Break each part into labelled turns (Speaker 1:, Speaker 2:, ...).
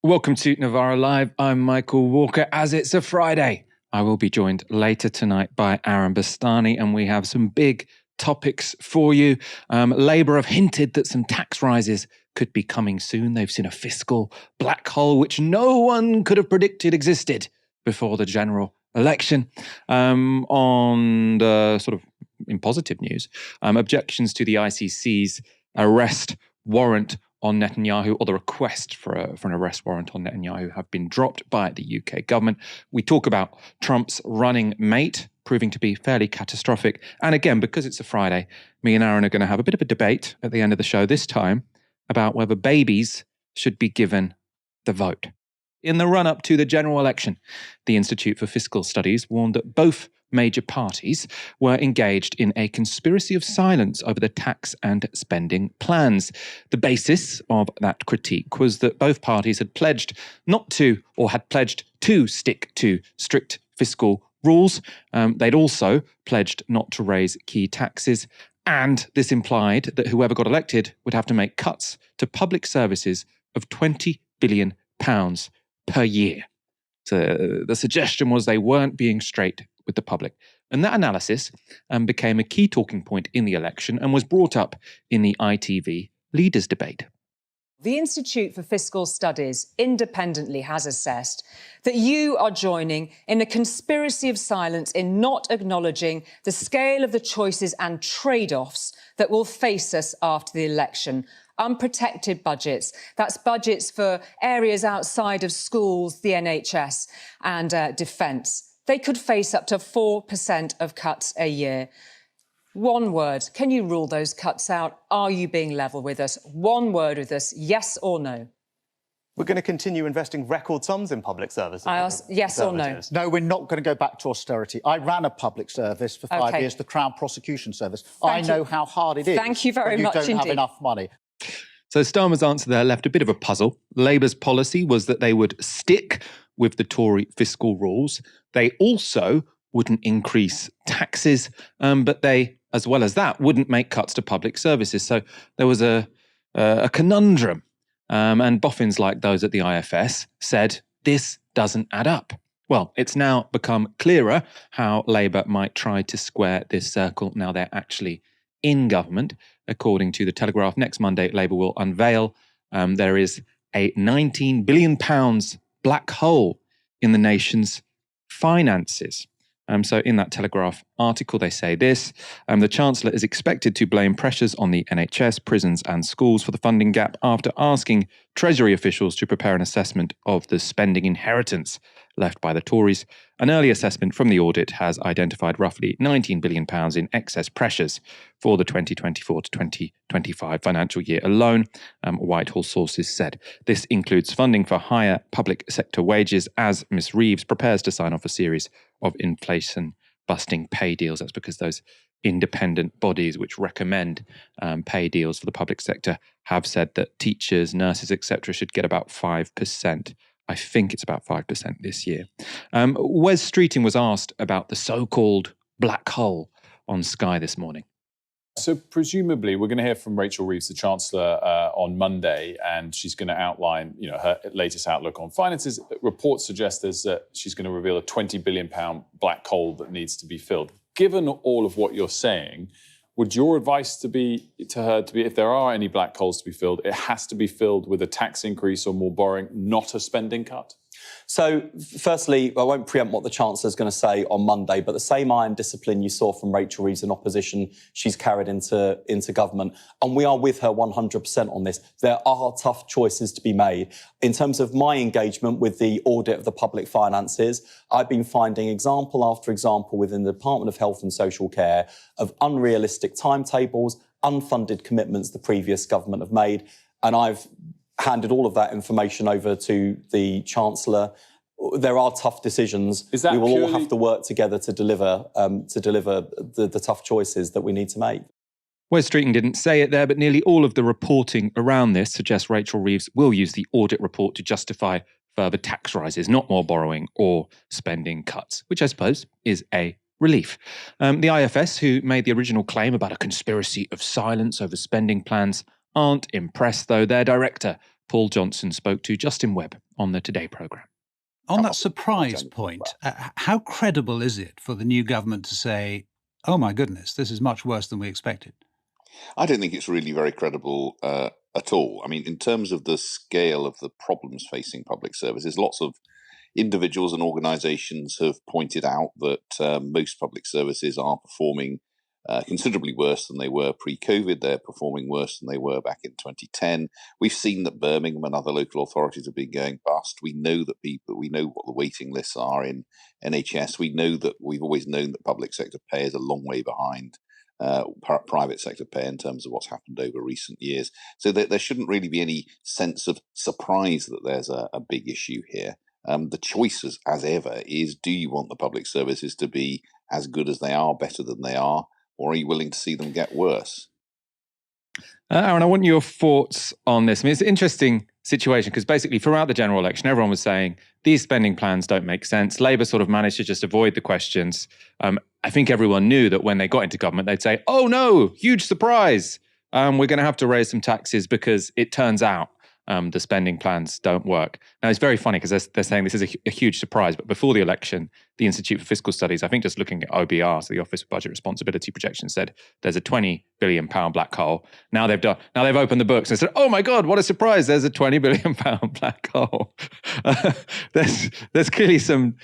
Speaker 1: Welcome to Novara Live. I'm Michael Walker. As it's a Friday, I will be joined later tonight by Aaron Bastani, and we have some big topics for you. Labour have hinted that some tax rises could be coming soon. They've seen a fiscal black hole which no one could have predicted existed before the general election. On the sort of in positive news, objections to the ICC's arrest warrant on Netanyahu, or the request for an arrest warrant on Netanyahu, have been dropped by the UK government. We talk about Trump's running mate proving to be fairly catastrophic. And again, because it's a Friday, me and Aaron are going to have a bit of a debate at the end of the show this time about whether babies should be given the vote. In the run-up to the general election, the Institute for Fiscal Studies warned that both major parties were engaged in a conspiracy of silence over the tax and spending plans. The basis of that critique was that both parties had pledged not to, or had pledged to stick to strict fiscal rules. They'd also pledged not to raise key taxes. And this implied that whoever got elected would have to make cuts to public services of £20 billion per year. So the suggestion was they weren't being straight with the public. And that analysis became a key talking point in the election and was brought up in the ITV leaders debate.
Speaker 2: The Institute for Fiscal Studies independently has assessed that you are joining in a conspiracy of silence in not acknowledging the scale of the choices and trade-offs that will face us after the election. Unprotected budgets, that's budgets for areas outside of schools, the NHS and defence. They could face up to 4% of cuts a year. One word, can you rule those cuts out? Are you being level with us? One word with us, yes or no?
Speaker 3: We're going to continue investing record sums in public services.
Speaker 2: I ask yes or no?
Speaker 4: No, we're not going to go back to austerity. I ran a public service for 5 years, the Crown Prosecution Service. I know how hard it is.
Speaker 2: Thank you very much indeed.
Speaker 4: You don't have enough money.
Speaker 1: So Starmer's answer there left a bit of a puzzle. Labour's policy was that they would stick with the Tory fiscal rules. They also wouldn't increase taxes, but they, as well as that, wouldn't make cuts to public services. So there was a conundrum. And boffins like those at the IFS said, this doesn't add up. Well, it's now become clearer how Labour might try to square this circle now they're actually in government. According to The Telegraph, next Monday, Labour will unveil there is a £19 billion black hole in the nation's finances. So in that Telegraph article, they say this, the Chancellor is expected to blame pressures on the NHS, prisons and schools for the funding gap after asking Treasury officials to prepare an assessment of the spending inheritance left by the Tories. An early assessment from the audit has identified roughly £19 billion in excess pressures for the 2024 to 2025 financial year alone, Whitehall sources said. This includes funding for higher public sector wages as Ms Reeves prepares to sign off a series of inflation-busting pay deals. That's because those independent bodies which recommend pay deals for the public sector have said that teachers, nurses, etc. should get about 5%. I think it's about 5% this year. Wes Streeting was asked about the so-called black hole on Sky this morning.
Speaker 5: So presumably we're going to hear from Rachel Reeves, the Chancellor, on Monday, and she's going to outline, her latest outlook on finances. Reports suggest that she's going to reveal a £20 billion black hole that needs to be filled. Given all of what you're saying, would your advice to her be, if there are any black holes to be filled, it has to be filled with a tax increase or more borrowing, not a spending cut?
Speaker 6: So, firstly, I won't preempt what the Chancellor's going to say on Monday, but the same iron discipline you saw from Rachel Reeves in opposition, she's carried into government. And we are with her 100% on this. There are tough choices to be made. In terms of my engagement with the audit of the public finances, I've been finding example after example within the Department of Health and Social Care of unrealistic timetables, unfunded commitments the previous government have made. And I've handed all of that information over to the Chancellor. There are tough decisions. We will all have to work together to deliver the tough choices that we need to make.
Speaker 1: Wes Streeting didn't say it there, but nearly all of the reporting around this suggests Rachel Reeves will use the audit report to justify further tax rises, not more borrowing or spending cuts, which I suppose is a relief. The IFS, who made the original claim about a conspiracy of silence over spending plans, aren't impressed, though. Their director, Paul Johnson spoke to Justin Webb on the Today programme.
Speaker 7: On that surprise point, how credible is it for the new government to say, oh my goodness, this is much worse than we expected?
Speaker 8: I don't think it's really very credible at all. I mean, in terms of the scale of the problems facing public services, lots of individuals and organisations have pointed out that most public services are performing considerably worse than they were pre-COVID. They're performing worse than they were back in 2010. We've seen that Birmingham and other local authorities have been going bust. We know that we know what the waiting lists are in NHS. We've always known that public sector pay is a long way behind private sector pay in terms of what's happened over recent years. So there shouldn't really be any sense of surprise that there's a big issue here. The choice, as ever, is do you want the public services to be as good as they are, better than they are, or are you willing to see them get worse?
Speaker 1: Aaron, I want your thoughts on this. I mean, it's an interesting situation because basically throughout the general election, everyone was saying these spending plans don't make sense. Labour sort of managed to just avoid the questions. I think everyone knew that when they got into government, they'd say, oh no, huge surprise. We're going to have to raise some taxes because it turns out the spending plans don't work. Now, it's very funny because they're saying this is a huge surprise, but before the election, the Institute for Fiscal Studies, I think just looking at OBR, so the Office of Budget Responsibility Projection, said there's a £20 billion black hole. Now they've opened the books and said, oh my God, what a surprise, there's a £20 billion black hole. There's clearly some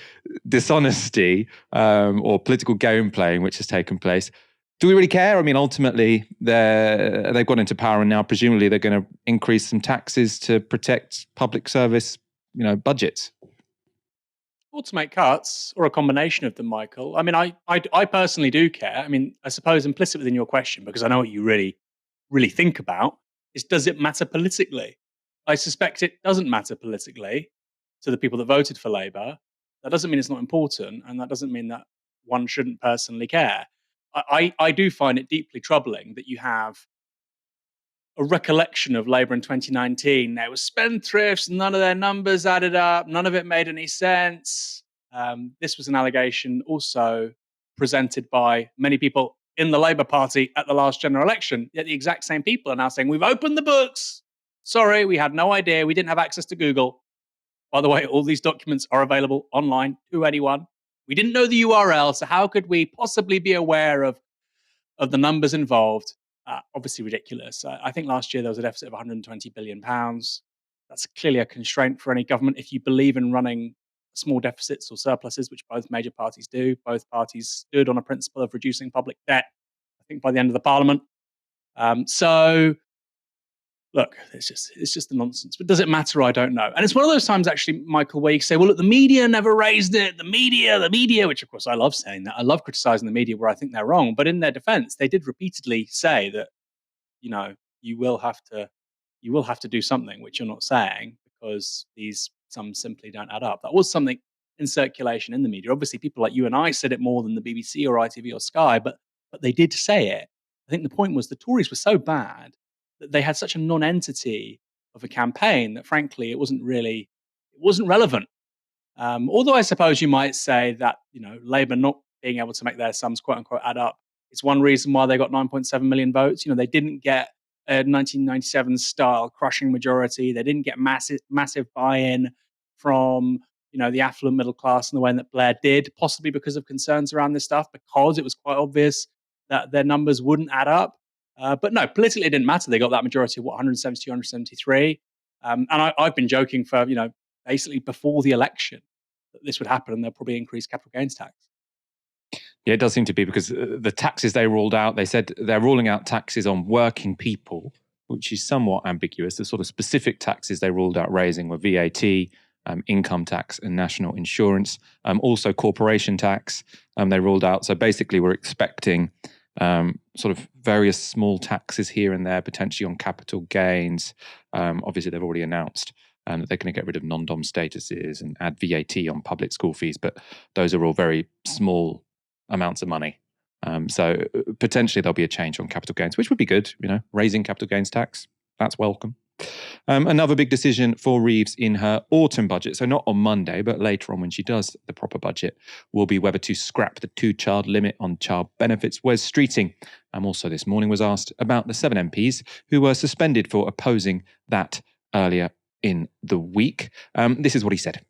Speaker 1: dishonesty or political game playing which has taken place. Do we really care? I mean, ultimately, they've got into power and now presumably they're going to increase some taxes to protect public service, budgets.
Speaker 9: Or to make cuts, or a combination of them, Michael. I mean, I personally do care. I mean, I suppose implicit within your question, because I know what you really, really think about, is does it matter politically? I suspect it doesn't matter politically to the people that voted for Labour. That doesn't mean it's not important, and that doesn't mean that one shouldn't personally care. I do find it deeply troubling that you have a recollection of Labour in 2019. They were spendthrifts, none of their numbers added up, none of it made any sense. This was an allegation also presented by many people in the Labour Party at the last general election. Yet the exact same people are now saying, we've opened the books. Sorry, we had no idea. We didn't have access to Google. By the way, all these documents are available online to anyone. We didn't know the URL, so how could we possibly be aware of the numbers involved? Obviously ridiculous. I think last year there was a deficit of £120 billion. That's clearly a constraint for any government. If you believe in running small deficits or surpluses, which both major parties do, both parties stood on a principle of reducing public debt, I think by the end of the parliament. Look, it's just the nonsense. But does it matter? I don't know. And it's one of those times, actually, Michael, where you say, well, look, the media never raised it. The media, which, of course, I love saying that. I love criticizing the media where I think they're wrong. But in their defense, they did repeatedly say that, you will have to do something, which you're not saying, because these sums simply don't add up. That was something in circulation in the media. Obviously, people like you and I said it more than the BBC or ITV or Sky, but they did say it. I think the point was the Tories were so bad that they had such a non-entity of a campaign that, frankly, it wasn't relevant. Although I suppose you might say that, Labour not being able to make their sums, quote unquote, add up, is one reason why they got 9.7 million votes. They didn't get a 1997 style crushing majority. They didn't get massive buy-in from, the affluent middle class in the way that Blair did, possibly because of concerns around this stuff, because it was quite obvious that their numbers wouldn't add up. But no, politically it didn't matter. They got that majority of 172, 173. And I've been joking for, basically before the election that this would happen and they'll probably increase capital gains tax.
Speaker 1: Yeah, it does seem to be because the taxes they ruled out, they said they're ruling out taxes on working people, which is somewhat ambiguous. The sort of specific taxes they ruled out raising were VAT, income tax and national insurance, also corporation tax they ruled out. So basically we're expecting sort of various small taxes here and there, potentially on capital gains. Obviously, they've already announced that they're going to get rid of non-dom statuses and add VAT on public school fees, but those are all very small amounts of money. So potentially there'll be a change on capital gains, which would be good. Raising capital gains tax, that's welcome. Another big decision for Reeves in her autumn budget, so not on Monday, but later on when she does the proper budget, will be whether to scrap the 2-child limit on child benefits. Wes Streeting also this morning was asked about the 7 MPs who were suspended for opposing that earlier in the week. This is what he said.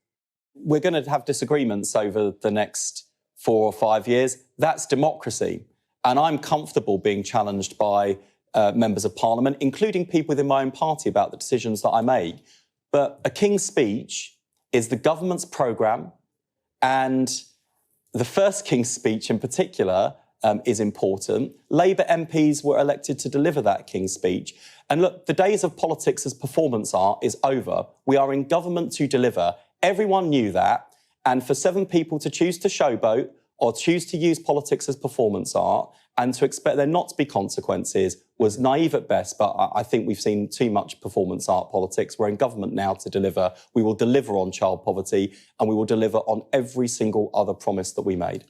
Speaker 6: We're going to have disagreements over the next 4 or 5 years. That's democracy. And I'm comfortable being challenged by members of parliament, including people within my own party, about the decisions that I make. But a King's Speech is the government's programme, and the first King's Speech in particular is important. Labour MPs were elected to deliver that King's Speech. And look, the days of politics as performance art is over. We are in government to deliver. Everyone knew that. And for 7 people to choose to showboat or choose to use politics as performance art and to expect there not to be consequences was naive at best. But I think we've seen too much performance art politics. We're in government now to deliver. We will deliver on child poverty, and we will deliver on every single other promise that we made.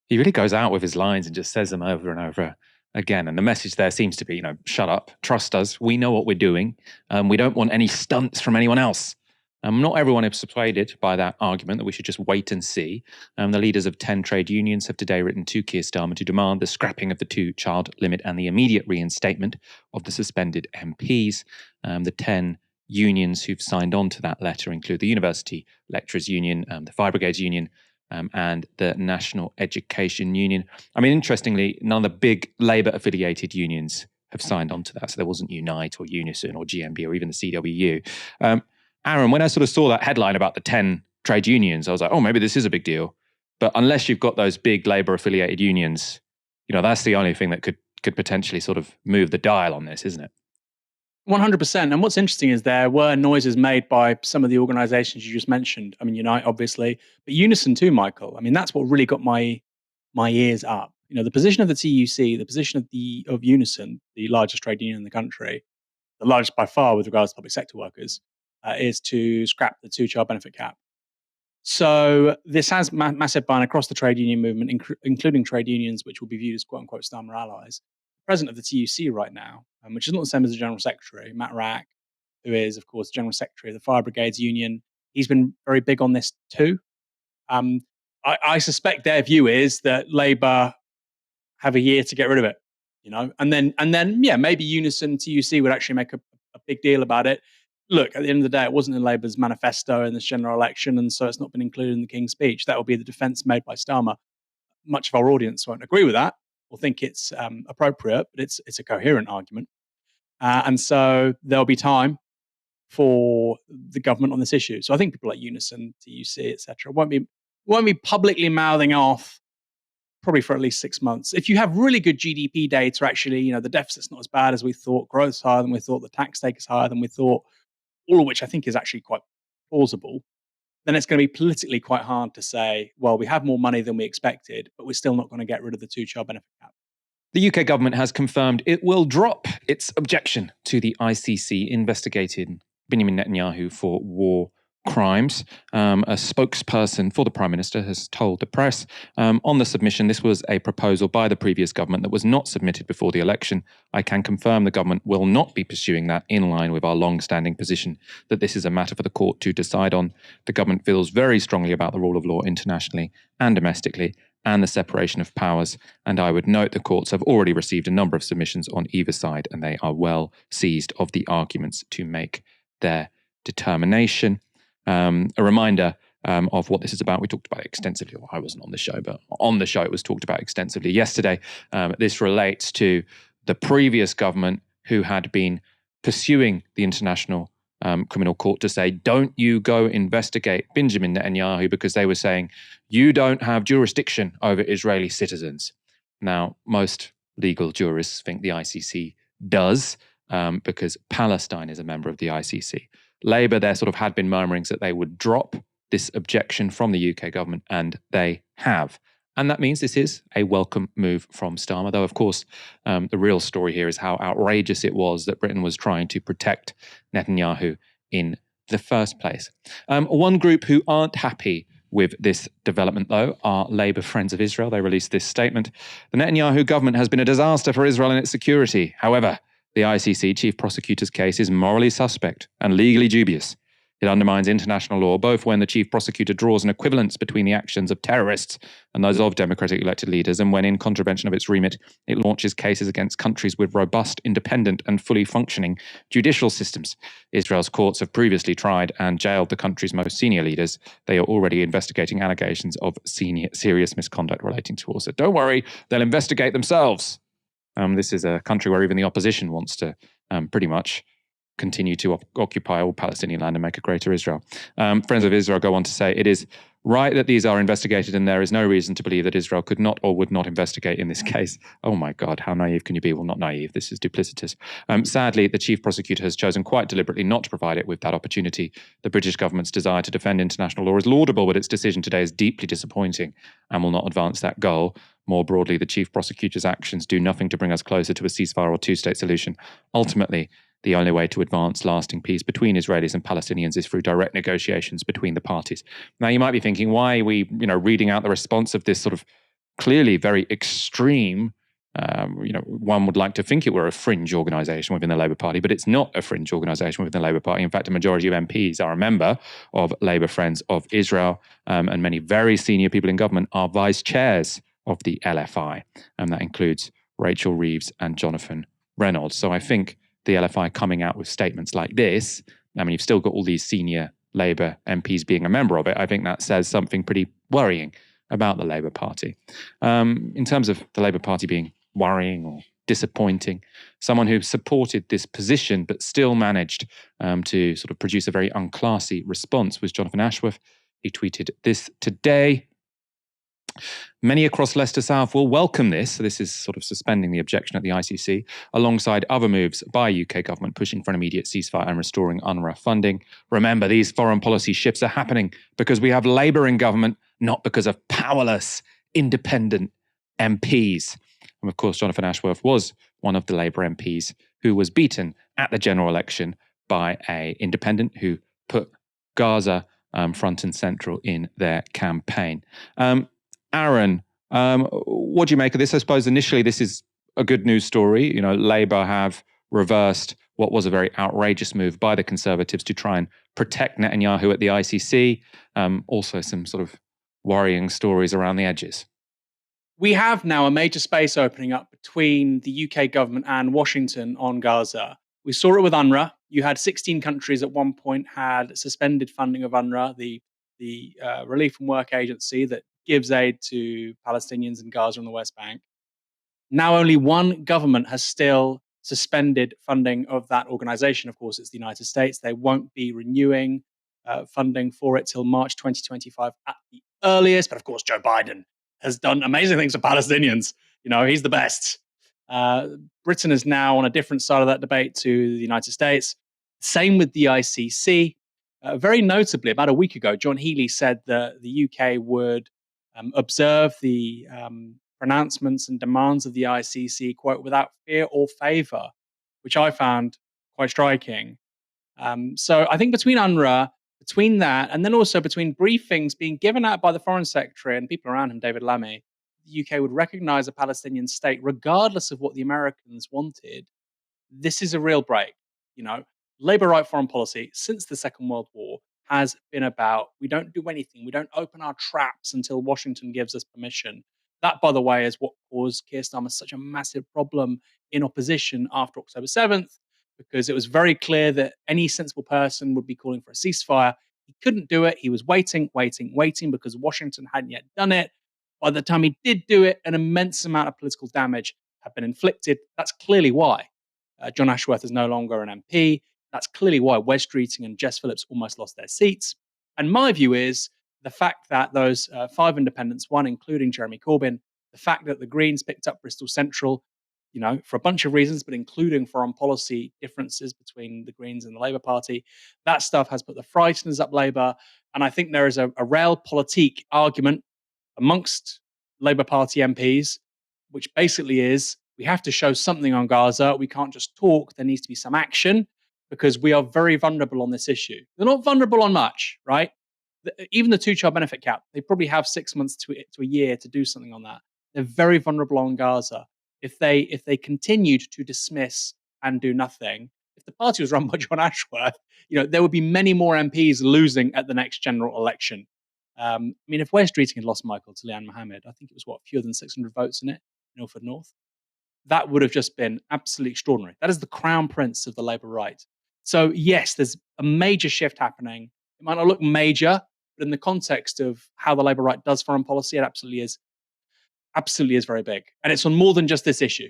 Speaker 1: He really goes out with his lines and just says them over and over again. And the message there seems to be, shut up, trust us. We know what we're doing. We don't want any stunts from anyone else. Not everyone is persuaded by that argument that we should just wait and see. The leaders of 10 trade unions have today written to Keir Starmer to demand the scrapping of the 2-child limit and the immediate reinstatement of the suspended MPs. The 10 unions who've signed on to that letter include the University Lecturers Union, the Fire Brigades Union, and the National Education Union. I mean, interestingly, none of the big Labour-affiliated unions have signed on to that. So there wasn't Unite or Unison or GMB or even the CWU. Aaron, when I sort of saw that headline about the 10 trade unions, I was like, oh, maybe this is a big deal. But unless you've got those big Labour-affiliated unions, that's the only thing that could potentially sort of move the dial on this, isn't it?
Speaker 9: 100%. And what's interesting is there were noises made by some of the organisations you just mentioned. I mean, Unite, obviously, but Unison too, Michael. I mean, that's what really got my ears up. The position of the TUC, the position of Unison, the largest trade union in the country, the largest by far with regards to public sector workers, is to scrap the 2-child benefit cap. So this has massive buy-in across the trade union movement, including trade unions, which will be viewed as quote-unquote Starmer allies. The president of the TUC right now, which is not the same as the General Secretary, Matt Rack, who is, of course, General Secretary of the Fire Brigades Union, he's been very big on this too. I suspect their view is that Labour have a year to get rid of it, and then maybe Unison TUC would actually make a big deal about it. Look, at the end of the day, it wasn't in Labour's manifesto in this general election, and so it's not been included in the King's Speech. That will be the defence made by Starmer. Much of our audience won't agree with that or think it's appropriate, but it's a coherent argument. And so there'll be time for the government on this issue. So I think people like Unison, TUC, etc., won't be publicly mouthing off probably for at least 6 months. If you have really good GDP data, actually, the deficit's not as bad as we thought, growth's higher than we thought, the tax take is higher than we thought, all of which I think is actually quite plausible, then it's going to be politically quite hard to say, well, we have more money than we expected, but we're still not going to get rid of the 2-child benefit cap.
Speaker 1: The UK government has confirmed it will drop its objection to the ICC investigating Benjamin Netanyahu for war crimes. A spokesperson for the Prime Minister has told the press on the submission, this was a proposal by the previous government that was not submitted before the election. I can confirm the government will not be pursuing that, in line with our long-standing position that this is a matter for the court to decide on. The government feels very strongly about the rule of law internationally and domestically, and the separation of powers. And I would note the courts have already received a number of submissions on either side, and they are well seized of the arguments to make their determination. A reminder of what this is about. We talked about it extensively. Well, I wasn't on the show, but on the show it was talked about extensively yesterday. This relates to the previous government who had been pursuing the International Criminal Court to say, don't you go investigate Benjamin Netanyahu, because they were saying, you don't have jurisdiction over Israeli citizens. Now, most legal jurists think the ICC does, because Palestine is a member of the ICC. Labour, there sort of had been murmurings that they would drop this objection from the UK government, and they have. And that means this is a welcome move from Starmer, though, of course, the real story here is how outrageous it was that Britain was trying to protect Netanyahu in the first place. One group who aren't happy with this development, though, are Labour Friends of Israel. They released this statement. The Netanyahu government has been a disaster for Israel and its security. However, the ICC chief prosecutor's case is morally suspect and legally dubious. It undermines international law, both when the chief prosecutor draws an equivalence between the actions of terrorists and those of democratically elected leaders, and when, in contravention of its remit, it launches cases against countries with robust, independent, and fully functioning judicial systems. Israel's courts have previously tried and jailed the country's most senior leaders. They are already investigating allegations of serious misconduct relating to war. So don't worry, they'll investigate themselves. This is a country where even the opposition wants to pretty much continue to occupy all Palestinian land and make a greater Israel. Friends of Israel go on to say, it is right that these are investigated, and there is no reason to believe that Israel could not or would not investigate in this case. Oh my God, how naive can you be? Well, not naive, this is duplicitous. Sadly, the chief prosecutor has chosen quite deliberately not to provide it with that opportunity. The British government's desire to defend international law is laudable, but its decision today is deeply disappointing and will not advance that goal. More broadly, the chief prosecutor's actions do nothing to bring us closer to a ceasefire or two-state solution. Ultimately, the only way to advance lasting peace between Israelis and Palestinians is through direct negotiations between the parties. Now, you might be thinking, why are we, reading out the response of this sort of clearly very extreme, one would like to think it were a fringe organisation within the Labour Party, but it's not a fringe organisation within the Labour Party. In fact, a majority of MPs are a member of Labour Friends of Israel, and many very senior people in government are vice chairs of the LFI, and that includes Rachel Reeves and Jonathan Reynolds. So I think the LFI coming out with statements like this, you've still got all these senior Labour MPs being a member of it. I think that says something pretty worrying about the Labour Party. In terms of the Labour Party being worrying or disappointing, someone who supported this position but still managed to sort of produce a very unclassy response was Jonathan Ashworth. He tweeted this today. Many across Leicester South will welcome this. So this is sort of suspending the objection at the ICC, alongside other moves by UK government pushing for an immediate ceasefire and restoring UNRWA funding. Remember, these foreign policy shifts are happening because we have Labour in government, not because of powerless, independent MPs. And of course, Jonathan Ashworth was one of the Labour MPs who was beaten at the general election by an independent who put Gaza front and central in their campaign. Aaron, what do you make of this? I suppose initially this is a good news story. Labour have reversed what was a very outrageous move by the Conservatives to try and protect Netanyahu at the ICC. Also some sort of worrying stories around the edges.
Speaker 9: We have now a major space opening up between the UK government and Washington on Gaza. We saw it with UNRWA. You had 16 countries at one point had suspended funding of UNRWA, the relief and work agency that gives aid to Palestinians in Gaza and the West Bank. Now only one government has still suspended funding of that organization. Of course, it's the United States. They won't be renewing funding for it till March 2025 at the earliest. But of course, Joe Biden has done amazing things for Palestinians. He's the best. Britain is now on a different side of that debate to the United States. Same with the ICC. Very notably, about a week ago, John Healey said that the UK would observe the pronouncements and demands of the ICC, quote, without fear or favour, which I found quite striking. So I think between UNRWA, between that, and then also between briefings being given out by the Foreign Secretary and people around him, David Lammy, the UK would recognise a Palestinian state, regardless of what the Americans wanted. This is a real break. Labour right foreign policy since the Second World War has been about, we don't do anything. We don't open our traps until Washington gives us permission. That, by the way, is what caused Keir Starmer such a massive problem in opposition after October 7th, because it was very clear that any sensible person would be calling for a ceasefire. He couldn't do it. He was waiting because Washington hadn't yet done it. By the time he did do it, an immense amount of political damage had been inflicted. That's clearly why John Ashworth is no longer an MP. That's clearly why Wes Streeting and Jess Phillips almost lost their seats. And my view is the fact that those 5 independents, one including Jeremy Corbyn, the fact that the Greens picked up Bristol Central, for a bunch of reasons, but including foreign policy differences between the Greens and the Labour Party, that stuff has put the frighteners up Labour. And I think there is a realpolitik argument amongst Labour Party MPs, which basically is, we have to show something on Gaza. We can't just talk. There needs to be some action, because we are very vulnerable on this issue. They're not vulnerable on much, right? Even the 2-child benefit cap, they probably have 6 months to a year to do something on that. They're very vulnerable on Gaza. If they continued to dismiss and do nothing, if the party was run by John Ashworth, there would be many more MPs losing at the next general election. I mean, if West Streeting had lost Michael to Liane Mohammed, I think it was fewer than 600 votes in it, Ilford North. That would have just been absolutely extraordinary. That is the crown prince of the Labour right. So yes, there's a major shift happening. It might not look major, but in the context of how the Labour right does foreign policy, it absolutely is. Absolutely is very big. And it's on more than just this issue.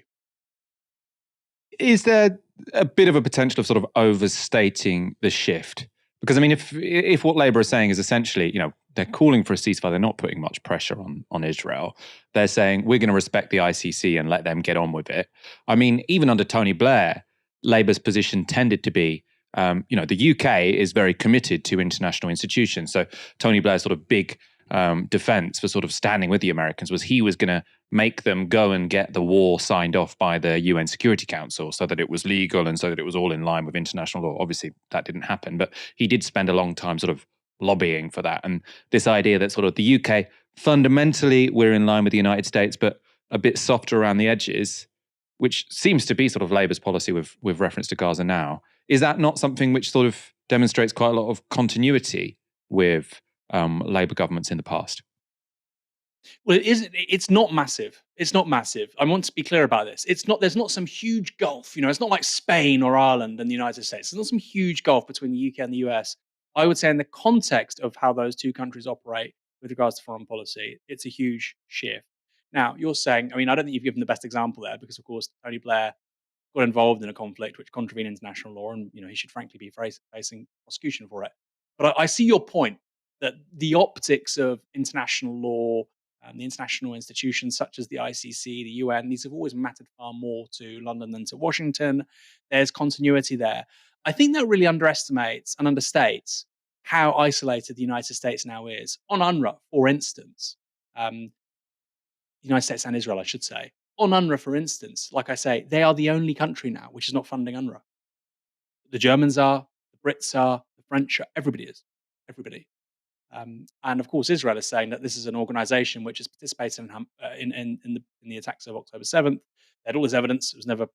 Speaker 1: Is there a bit of a potential of sort of overstating the shift? Because I mean, if what Labour are saying is essentially, they're calling for a ceasefire, they're not putting much pressure on Israel. They're saying we're going to respect the ICC and let them get on with it. I mean, even under Tony Blair, Labour's position tended to be, the UK is very committed to international institutions. So Tony Blair's sort of big defense for sort of standing with the Americans was he was going to make them go and get the war signed off by the UN Security Council so that it was legal and so that it was all in line with international law. Obviously, that didn't happen, but he did spend a long time sort of lobbying for that. And this idea that sort of the UK, fundamentally, we're in line with the United States, but a bit softer around the edges, which seems to be sort of Labour's policy with reference to Gaza now. Is that not something which sort of demonstrates quite a lot of continuity with Labour governments in the past?
Speaker 9: Well, it's not massive. It's not massive. I want to be clear about this. There's not some huge gulf, it's not like Spain or Ireland and the United States. There's not some huge gulf between the UK and the US. I would say in the context of how those two countries operate with regards to foreign policy, it's a huge shift. Now, you're saying, I don't think you've given the best example there because, of course, Tony Blair got involved in a conflict which contravened international law and, he should frankly be facing prosecution for it. But I see your point that the optics of international law, the international institutions such as the ICC, the UN, these have always mattered far more to London than to Washington. There's continuity there. I think that really underestimates and understates how isolated the United States now is. On UNRWA, for instance, the United States and Israel, I should say. On UNRWA, for instance, like I say, they are the only country now which is not funding UNRWA. The Germans are, the Brits are, the French are, everybody is. Everybody. And of course, Israel is saying that this is an organization which has participated in the attacks of October 7th. They had all this evidence. It was never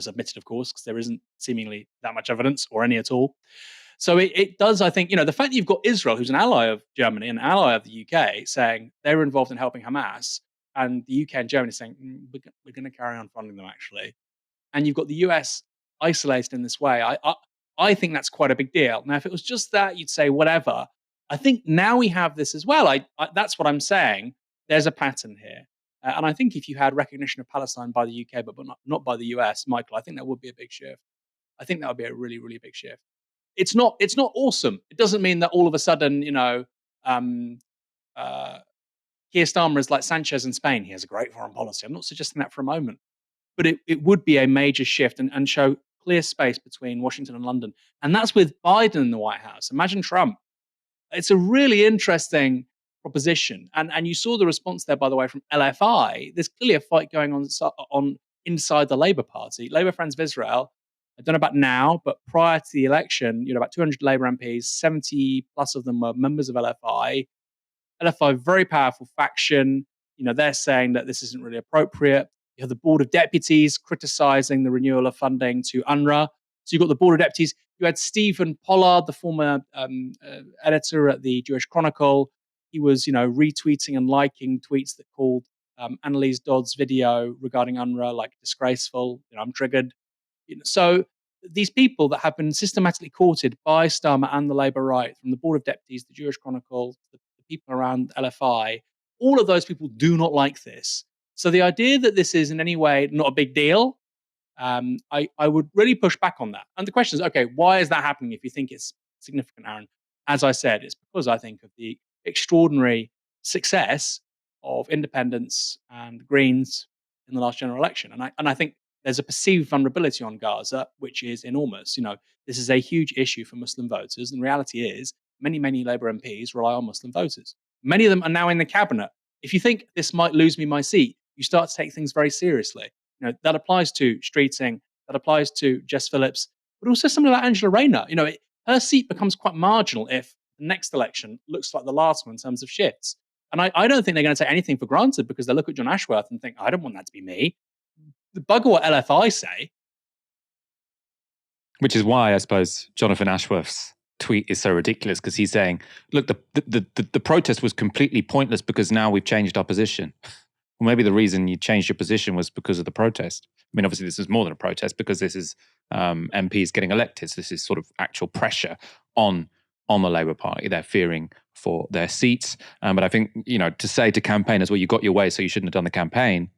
Speaker 9: submitted, of course, because there isn't seemingly that much evidence or any at all. So it does, I think, the fact that you've got Israel, who's an ally of Germany, an ally of the UK, saying they were involved in helping Hamas, and the UK and Germany saying, we're going to carry on funding them, actually. And you've got the US isolated in this way. I think that's quite a big deal. Now, if it was just that, you'd say, whatever. I think now we have this as well. That's what I'm saying. There's a pattern here. And I think if you had recognition of Palestine by the UK, but not by the US, Michael, I think that would be a big shift. I think that would be a really, really big shift. It's not awesome. It doesn't mean that all of a sudden, Keir Starmer is like Sanchez in Spain. He has a great foreign policy. I'm not suggesting that for a moment. But it would be a major shift and show clear space between Washington and London. And that's with Biden in the White House. Imagine Trump. It's a really interesting proposition. And you saw the response there, by the way, from LFI. There's clearly a fight going on inside the Labour Party. Labour Friends of Israel, I don't know about now, but prior to the election, about 200 Labour MPs, 70 plus of them were members of LFI. LFI, very powerful faction. They're saying that this isn't really appropriate. You have the Board of Deputies criticising the renewal of funding to UNRWA. So you've got the Board of Deputies. You had Stephen Pollard, the former editor at the Jewish Chronicle. He was, retweeting and liking tweets that called Annalise Dodd's video regarding UNRWA like disgraceful. I'm triggered. So these people that have been systematically courted by Starmer and the Labour right, from the Board of Deputies, the Jewish Chronicle, the people around LFI, all of those people do not like this. So the idea that this is in any way not a big deal, I would really push back on that. And the question is, okay, why is that happening if you think it's significant, Aaron? As I said, it's because I think of the extraordinary success of independents and Greens in the last general election. And I think there's a perceived vulnerability on Gaza, which is enormous. This is a huge issue for Muslim voters. And the reality is many, many Labour MPs rely on Muslim voters. Many of them are now in the cabinet. If you think this might lose me my seat, you start to take things very seriously. That applies to Streeting, that applies to Jess Phillips, but also somebody like Angela Rayner. Her seat becomes quite marginal if the next election looks like the last one in terms of shifts. And I don't think they're going to take anything for granted because they look at John Ashworth and think, I don't want that to be me. The bugger what LFI say.
Speaker 1: Which is why I suppose Jonathan Ashworth's tweet is so ridiculous, because he's saying, look, the protest was completely pointless because now we've changed our position. Well, maybe the reason you changed your position was because of the protest. I mean, obviously this is more than a protest because this is MPs getting elected. So this is sort of actual pressure on the Labour Party. They're fearing for their seats. But I think, to say to campaigners, well, you got your way, so you shouldn't have done the campaign,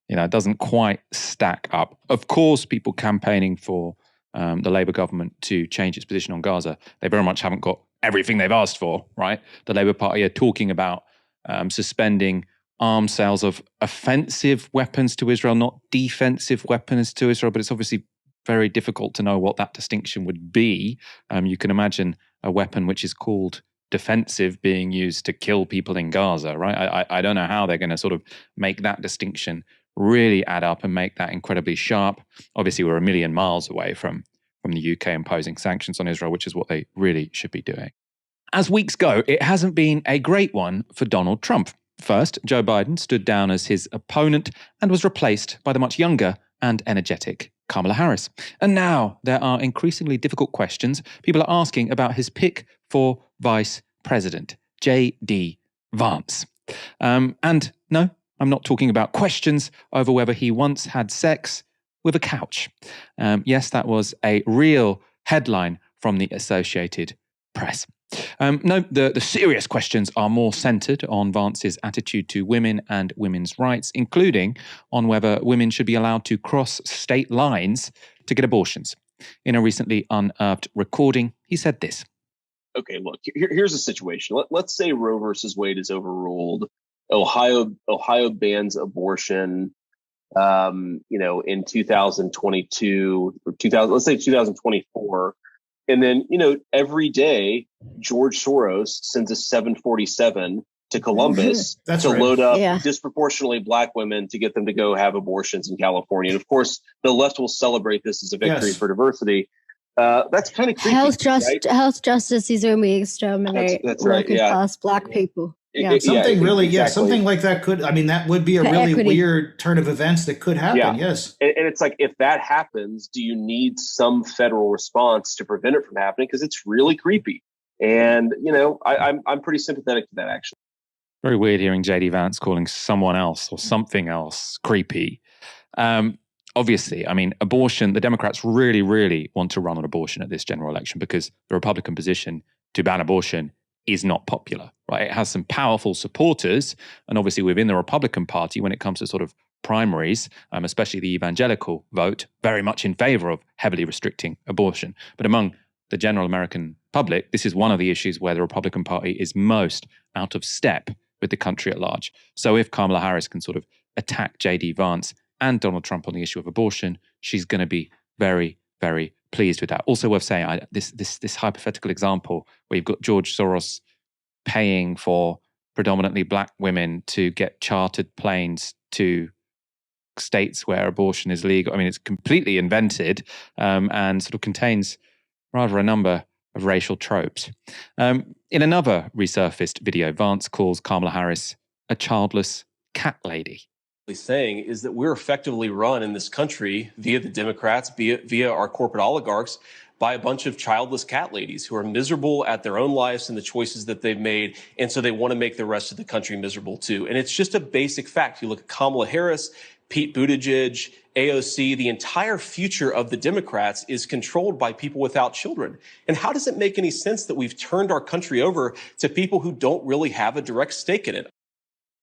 Speaker 1: it doesn't quite stack up. Of course, people campaigning for the Labour government to change its position on Gaza, they very much haven't got everything they've asked for, right? The Labour Party are talking about suspending arms sales of offensive weapons to Israel, not defensive weapons to Israel, but it's obviously very difficult to know what that distinction would be. You can imagine a weapon which is called defensive being used to kill people in Gaza, right? I don't know how they're going to sort of make that distinction really add up and make that incredibly sharp. Obviously, we're a million miles away from the UK imposing sanctions on Israel, which is what they really should be doing. As weeks go, it hasn't been a great one for Donald Trump. First, Joe Biden stood down as his opponent and was replaced by the much younger and energetic Kamala Harris. And now there are increasingly difficult questions people are asking about his pick for vice president, J.D. Vance. And no, I'm not talking about questions over whether he once had sex with a couch. Yes, that was a real headline from the Associated Press. No, the serious questions are more centred on Vance's attitude to women and women's rights, including on whether women should be allowed to cross state lines to get abortions. In a recently unearthed recording, he said this.
Speaker 10: Okay, look, here's the situation. Let's say Roe versus Wade is overruled. Ohio bans abortion, in 2022 or 2024. And then, every day, George Soros sends a 747 to Columbus to load up disproportionately Black women to get them to go have abortions in California. And of course, the left will celebrate this as a victory for diversity. That's kind of creepy.
Speaker 11: Health justice is when we exterminate working class Black people.
Speaker 12: Something like that could, that would be a really weird turn of events that could happen, yes.
Speaker 10: And it's like, if that happens, do you need some federal response to prevent it from happening? Because it's really creepy. And, I'm pretty sympathetic to that, actually.
Speaker 1: Very weird hearing J.D. Vance calling someone else or something else creepy. Obviously, abortion, the Democrats really, really want to run on abortion at this general election because the Republican position to ban abortion is not popular, right? It has some powerful supporters, and obviously within the Republican Party, when it comes to sort of primaries, especially the evangelical vote, very much in favor of heavily restricting abortion. But among the general American public, this is one of the issues where the Republican Party is most out of step with the country at large. So if Kamala Harris can sort of attack J.D. Vance and Donald Trump on the issue of abortion, she's going to be very, very pleased with that. Also worth saying, this hypothetical example where you've got George Soros paying for predominantly Black women to get chartered planes to states where abortion is legal. It's completely invented and sort of contains rather a number of racial tropes. In another resurfaced video, Vance calls Kamala Harris a childless cat lady.
Speaker 13: Saying is that we're effectively run in this country via the Democrats, via our corporate oligarchs, by a bunch of childless cat ladies who are miserable at their own lives and the choices that they've made. And so they want to make the rest of the country miserable too. And it's just a basic fact. You look at Kamala Harris, Pete Buttigieg, AOC, the entire future of the Democrats is controlled by people without children. And how does it make any sense that we've turned our country over to people who don't really have a direct stake in it?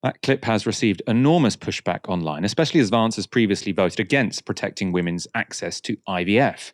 Speaker 1: That clip has received enormous pushback online, especially as Vance has previously voted against protecting women's access to IVF.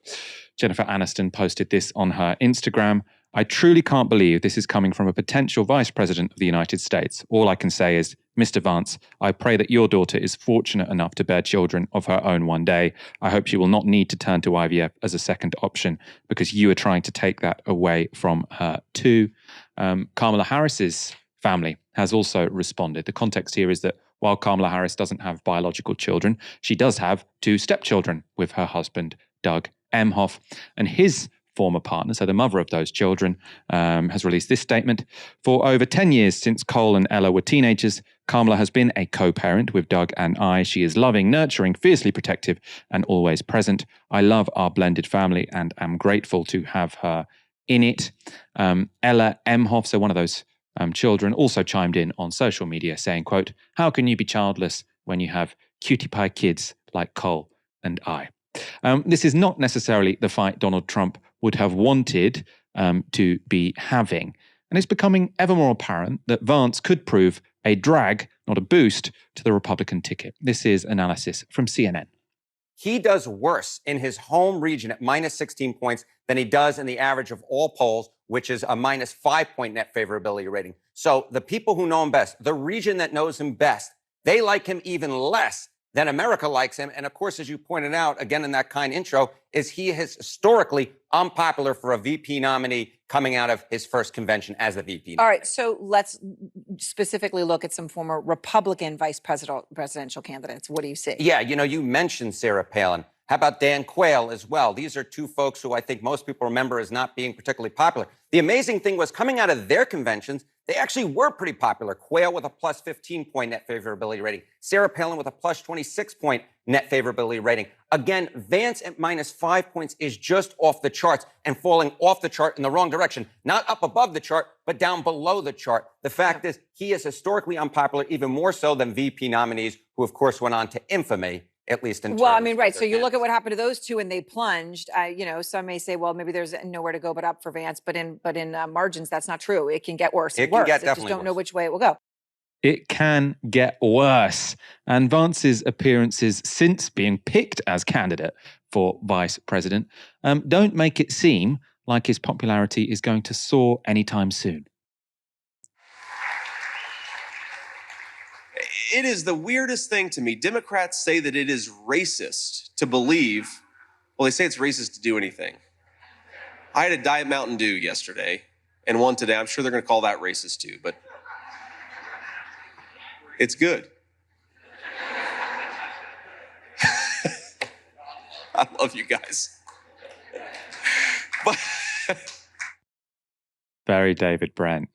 Speaker 1: Jennifer Aniston posted this on her Instagram. I truly can't believe this is coming from a potential vice president of the United States. All I can say is, Mr. Vance, I pray that your daughter is fortunate enough to bear children of her own one day. I hope she will not need to turn to IVF as a second option because you are trying to take that away from her too. Kamala Harris's family has also responded. The context here is that while Kamala Harris doesn't have biological children, she does have 2 stepchildren with her husband, Doug Emhoff, and his former partner, so the mother of those children, has released this statement. For over 10 years since Cole and Ella were teenagers, Kamala has been a co-parent with Doug and I. She is loving, nurturing, fiercely protective, and always present. I love our blended family and am grateful to have her in it. Ella Emhoff, so one of those children, also chimed in on social media saying, quote, "How can you be childless when you have cutie pie kids like Cole and I?" This is not necessarily the fight Donald Trump would have wanted to be having. And it's becoming ever more apparent that Vance could prove a drag, not a boost, to the Republican ticket. This is analysis from CNN.
Speaker 14: He does worse in his home region at minus 16 points than he does in the average of all polls, which is a minus 5-point net favorability rating. So the people who know him best, the region that knows him best, they like him even less than America likes him. And of course, as you pointed out, again, in that kind intro, is he is historically unpopular for a VP nominee coming out of his first convention as the VP nominee.
Speaker 15: All right, so let's specifically look at some former Republican presidential candidates. What do you see?
Speaker 14: Yeah, you mentioned Sarah Palin. How about Dan Quayle as well? These are two folks who I think most people remember as not being particularly popular. The amazing thing was coming out of their conventions, they actually were pretty popular. Quayle with a plus 15-point net favorability rating. Sarah Palin with a plus 26-point net favorability rating. Again, Vance at minus 5 points is just off the charts and falling off the chart in the wrong direction. Not up above the chart, but down below the chart. The fact is, he is historically unpopular, even more so than VP nominees, who of course went on to infamy, at least in
Speaker 15: Well, I
Speaker 14: terms
Speaker 15: mean,
Speaker 14: of
Speaker 15: right.
Speaker 14: their
Speaker 15: So you look
Speaker 14: candidacy.
Speaker 15: at what happened to those two, and they plunged. Some may say, well, maybe there's nowhere to go but up for Vance. But in margins, that's not true. It can get worse.
Speaker 14: It can get
Speaker 15: I just
Speaker 14: definitely
Speaker 15: don't know
Speaker 14: worse.
Speaker 15: which way it will go.
Speaker 1: It can get worse. And Vance's appearances since being picked as candidate for vice president don't make it seem like his popularity is going to soar anytime soon.
Speaker 13: It is the weirdest thing to me. Democrats say that it is racist to believe, well, they say it's racist to do anything. I had a Diet Mountain Dew yesterday and one today. I'm sure they're going to call that racist too, but it's good. I love you guys. But
Speaker 1: Very David Brent.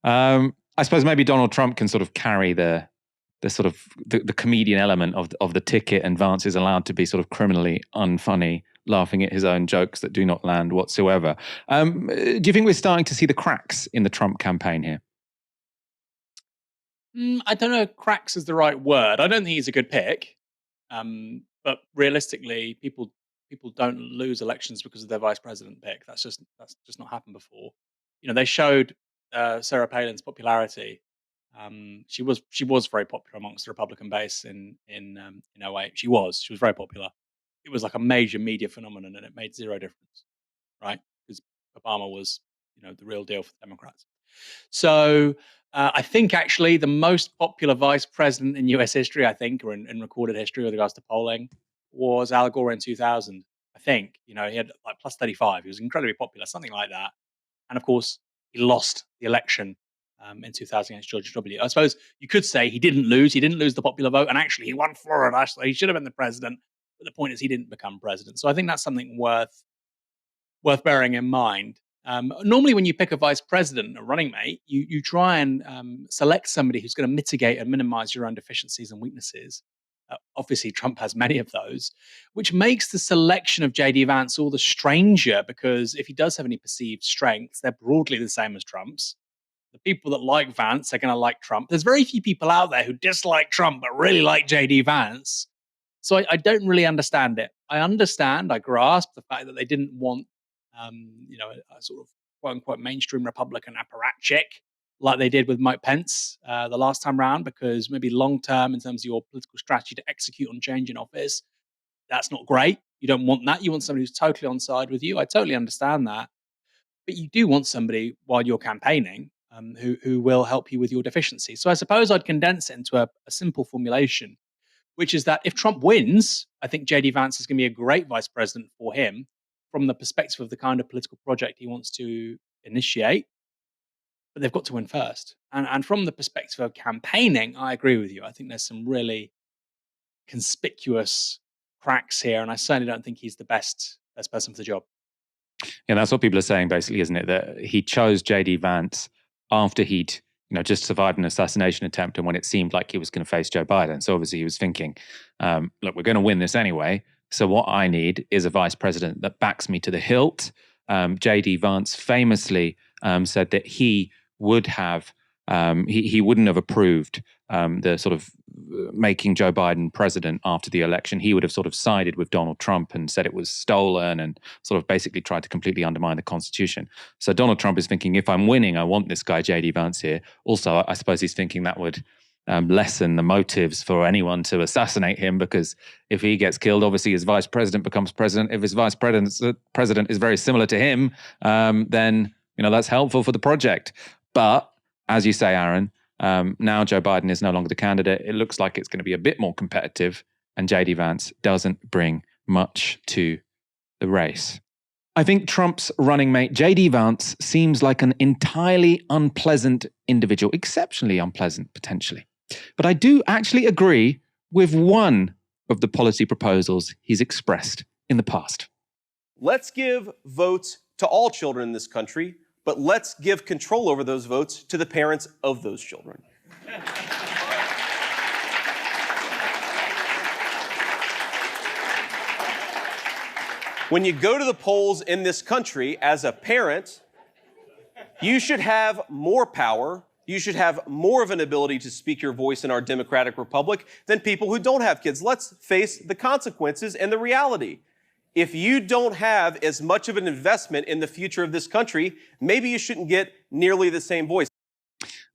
Speaker 1: I suppose maybe Donald Trump can sort of carry the sort of the comedian element of the ticket, and Vance is allowed to be sort of criminally unfunny, laughing at his own jokes that do not land whatsoever. Do you think we're starting to see the cracks in the Trump campaign here?
Speaker 9: I don't know if cracks is the right word. I don't think he's a good pick. But realistically, people don't lose elections because of their vice president pick. That's just not happened before. They showed Sarah Palin's popularity. She was very popular amongst the Republican base in 08. She was very popular. It was like a major media phenomenon, and it made zero difference, right? Because Obama was, the real deal for the Democrats. So I think actually the most popular vice president in US history, I think, or in recorded history with regards to polling, was Al Gore in 2000. I think, he had like plus 35. He was incredibly popular, something like that. And of course, he lost the election in 2000 against George W. I suppose you could say he didn't lose. He didn't lose the popular vote, and actually he won Florida. So he should have been the president. But the point is, he didn't become president. So I think that's something worth bearing in mind. Normally, when you pick a vice president, a running mate, you try and select somebody who's going to mitigate and minimize your own deficiencies and weaknesses. Obviously, Trump has many of those, which makes the selection of J.D. Vance all the stranger, because if he does have any perceived strengths, they're broadly the same as Trump's. The people that like Vance are going to like Trump. There's very few people out there who dislike Trump but really like J.D. Vance. So I don't really understand it. I grasp the fact that they didn't want, a sort of quote unquote mainstream Republican apparatchik like they did with Mike Pence the last time round, because maybe long term in terms of your political strategy to execute on change in office, that's not great. You don't want that. You want somebody who's totally on side with you. I totally understand that. But you do want somebody while you're campaigning who will help you with your deficiencies. So I suppose I'd condense it into a simple formulation, which is that if Trump wins, I think J.D. Vance is going to be a great vice president for him from the perspective of the kind of political project he wants to initiate. But they've got to win first. And from the perspective of campaigning, I agree with you. I think there's some really conspicuous cracks here, and I certainly don't think he's the best person for the job.
Speaker 1: Yeah, that's what people are saying, basically, isn't it? That he chose J.D. Vance after he'd just survived an assassination attempt, and when it seemed like he was going to face Joe Biden. So obviously he was thinking, look, we're going to win this anyway. So what I need is a vice president that backs me to the hilt. J.D. Vance famously said that he would have, he wouldn't have approved the sort of making Joe Biden president after the election. He would have sort of sided with Donald Trump and said it was stolen and sort of basically tried to completely undermine the Constitution. So Donald Trump is thinking, if I'm winning, I want this guy J.D. Vance here. Also, I suppose he's thinking that would lessen the motives for anyone to assassinate him, because if he gets killed, obviously his vice president becomes president. If his vice president is very similar to him, then that's helpful for the project. But as you say, Aaron, now Joe Biden is no longer the candidate. It looks like it's going to be a bit more competitive, and J.D. Vance doesn't bring much to the race. I think Trump's running mate, J.D. Vance, seems like an entirely unpleasant individual, exceptionally unpleasant, potentially. But I do actually agree with one of the policy proposals he's expressed in the past.
Speaker 13: Let's give votes to all children in this country, but let's give control over those votes to the parents of those children. When you go to the polls in this country as a parent, you should have more power. You should have more of an ability to speak your voice in our democratic republic than people who don't have kids. Let's face the consequences and the reality. If you don't have as much of an investment in the future of this country, maybe you shouldn't get nearly the same voice.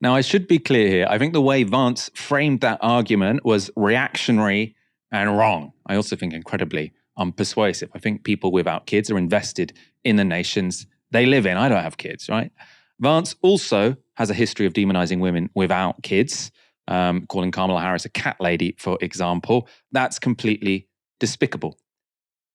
Speaker 1: Now, I should be clear here. I think the way Vance framed that argument was reactionary and wrong. I also think incredibly unpersuasive. I think people without kids are invested in the nations they live in. I don't have kids, right? Vance also has a history of demonizing women without kids, calling Kamala Harris a cat lady, for example. That's completely despicable.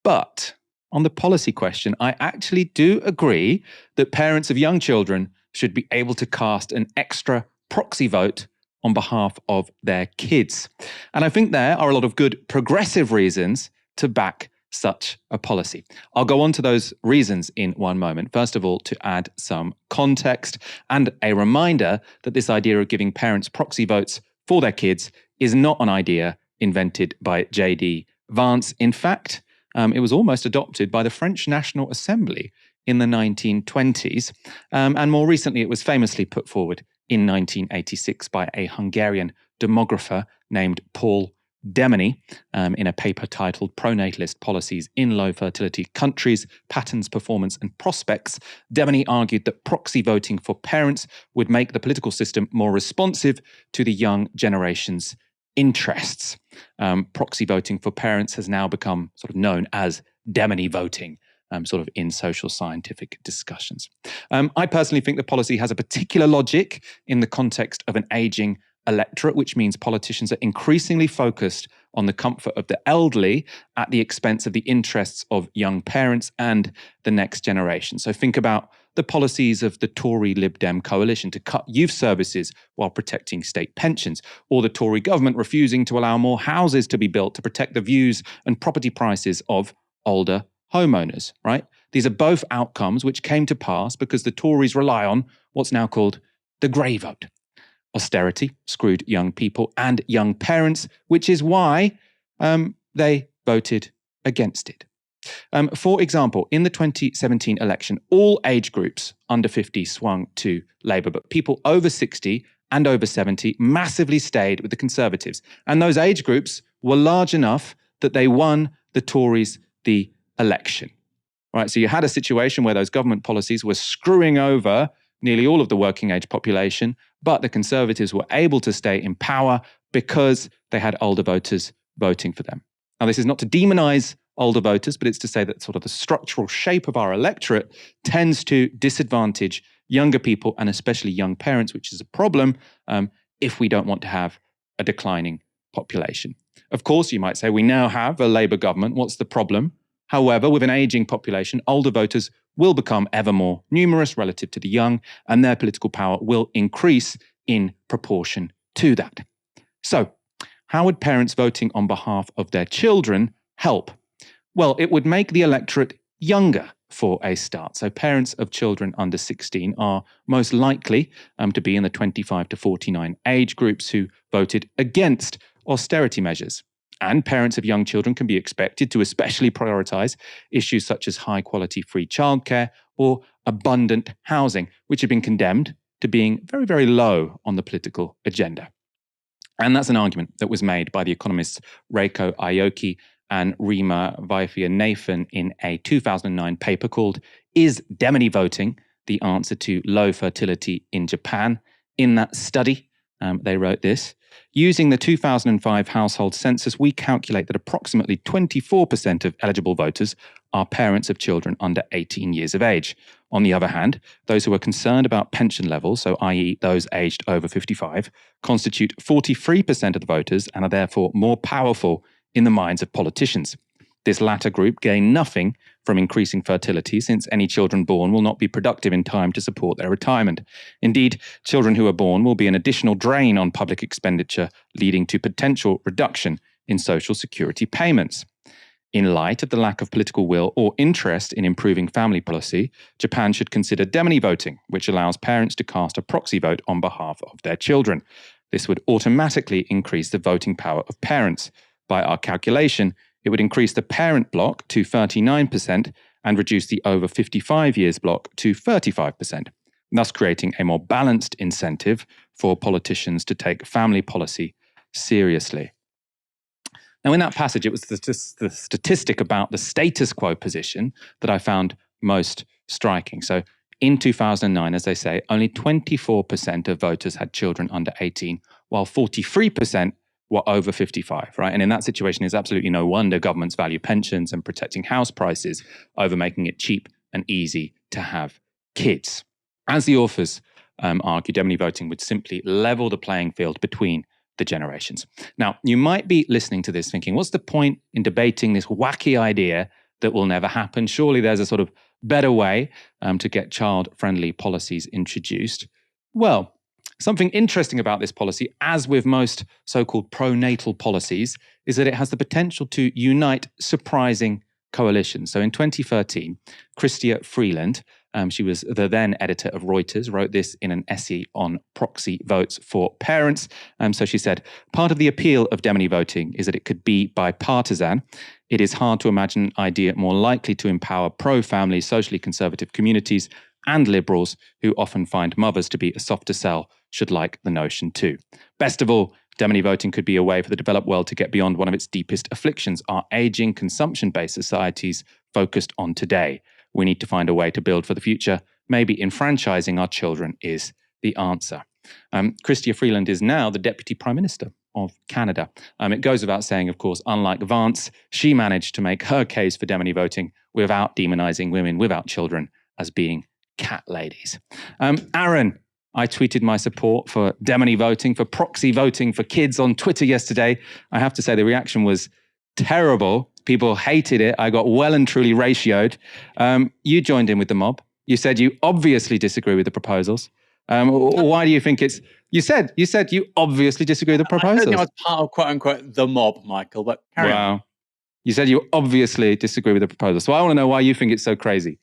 Speaker 1: But on the policy question, I actually do agree that parents of young children should be able to cast an extra proxy vote on behalf of their kids. And I think there are a lot of good progressive reasons to back such a policy. I'll go on to those reasons in one moment. First of all, to add some context and a reminder that this idea of giving parents proxy votes for their kids is not an idea invented by J.D. Vance. In fact, it was almost adopted by the French National Assembly in the 1920s. And more recently, it was famously put forward in 1986 by a Hungarian demographer named Paul Demeny in a paper titled Pronatalist Policies in Low Fertility Countries, Patterns, Performance and Prospects. Demeny argued that proxy voting for parents would make the political system more responsive to the young generation's interests. Proxy voting for parents has now become sort of known as Demeny voting, sort of in social scientific discussions. I personally think the policy has a particular logic in the context of an aging electorate, which means politicians are increasingly focused on the comfort of the elderly at the expense of the interests of young parents and the next generation. So think about the policies of the Tory Lib Dem coalition to cut youth services while protecting state pensions, or the Tory government refusing to allow more houses to be built to protect the views and property prices of older homeowners, right? These are both outcomes which came to pass because the Tories rely on what's now called the grey vote. Austerity screwed young people and young parents, which is why they voted against it. For example, in the 2017 election, all age groups under 50 swung to Labour, but people over 60 and over 70 massively stayed with the Conservatives. And those age groups were large enough that they won the Tories the election. Right? So you had a situation where those government policies were screwing over nearly all of the working age population, but the Conservatives were able to stay in power because they had older voters voting for them. Now, this is not to demonize older voters, but it's to say that sort of the structural shape of our electorate tends to disadvantage younger people and especially young parents, which is a problem if we don't want to have a declining population. Of course, you might say, we now have a Labour government. What's the problem? However, with an aging population, older voters will become ever more numerous relative to the young, and their political power will increase in proportion to that. So, how would parents voting on behalf of their children help? Well, it would make the electorate younger, for a start. So parents of children under 16 are most likely to be in the 25 to 49 age groups who voted against austerity measures. And parents of young children can be expected to especially prioritise issues such as high-quality free childcare or abundant housing, which have been condemned to being very, very low on the political agenda. And that's an argument that was made by the economists Reiko Aoki and Rima Vaifia-Nathan in a 2009 paper called "Is Demony Voting the Answer to Low Fertility in Japan?" In that study, they wrote this: using the 2005 household census, we calculate that approximately 24% of eligible voters are parents of children under 18 years of age. On the other hand, those who are concerned about pension levels, so i.e. those aged over 55, constitute 43% of the voters and are therefore more powerful in the minds of politicians. This latter group gain nothing from increasing fertility, since any children born will not be productive in time to support their retirement. Indeed, children who are born will be an additional drain on public expenditure, leading to potential reduction in social security payments. In light of the lack of political will or interest in improving family policy, Japan should consider demony voting, which allows parents to cast a proxy vote on behalf of their children. This would automatically increase the voting power of parents. By our calculation, it would increase the parent bloc to 39% and reduce the over 55 years bloc to 35%, thus creating a more balanced incentive for politicians to take family policy seriously. Now, in that passage, it was the statistic about the status quo position that I found most striking. So in 2009, as they say, only 24% of voters had children under 18, while 43% were over 55, right? And in that situation, it's absolutely no wonder governments value pensions and protecting house prices over making it cheap and easy to have kids. As the authors argue, demony voting would simply level the playing field between the generations. Now, you might be listening to this thinking, what's the point in debating this wacky idea that will never happen? Surely there's a sort of better way to get child-friendly policies introduced. Well, something interesting about this policy, as with most so-called pro-natal policies, is that it has the potential to unite surprising coalitions. So in 2013, Chrystia Freeland, she was the then editor of Reuters, wrote this in an essay on proxy votes for parents. So she said, part of the appeal of demony voting is that it could be bipartisan. It is hard to imagine an idea more likely to empower pro-family, socially conservative communities and liberals who often find mothers to be a softer sell should like the notion too. Best of all, demony voting could be a way for the developed world to get beyond one of its deepest afflictions, our aging, consumption-based societies focused on today. We need to find a way to build for the future. Maybe enfranchising our children is the answer. Chrystia Freeland is now the Deputy Prime Minister of Canada. It goes without saying, of course, unlike Vance, she managed to make her case for demony voting without demonizing women without children as being cat ladies. Aaron, I tweeted my support for demony voting, for proxy voting for kids on Twitter yesterday. I have to say the reaction was terrible. People hated it. I got well and truly ratioed. You joined in with the mob. You said you obviously disagree with the proposals. Why do you think it's... You said you obviously disagree with the proposals.
Speaker 9: I don't think I was part of, quote unquote, the mob, Michael, but carry on.
Speaker 1: You said you obviously disagree with the proposals. So I want to know why you think it's so crazy.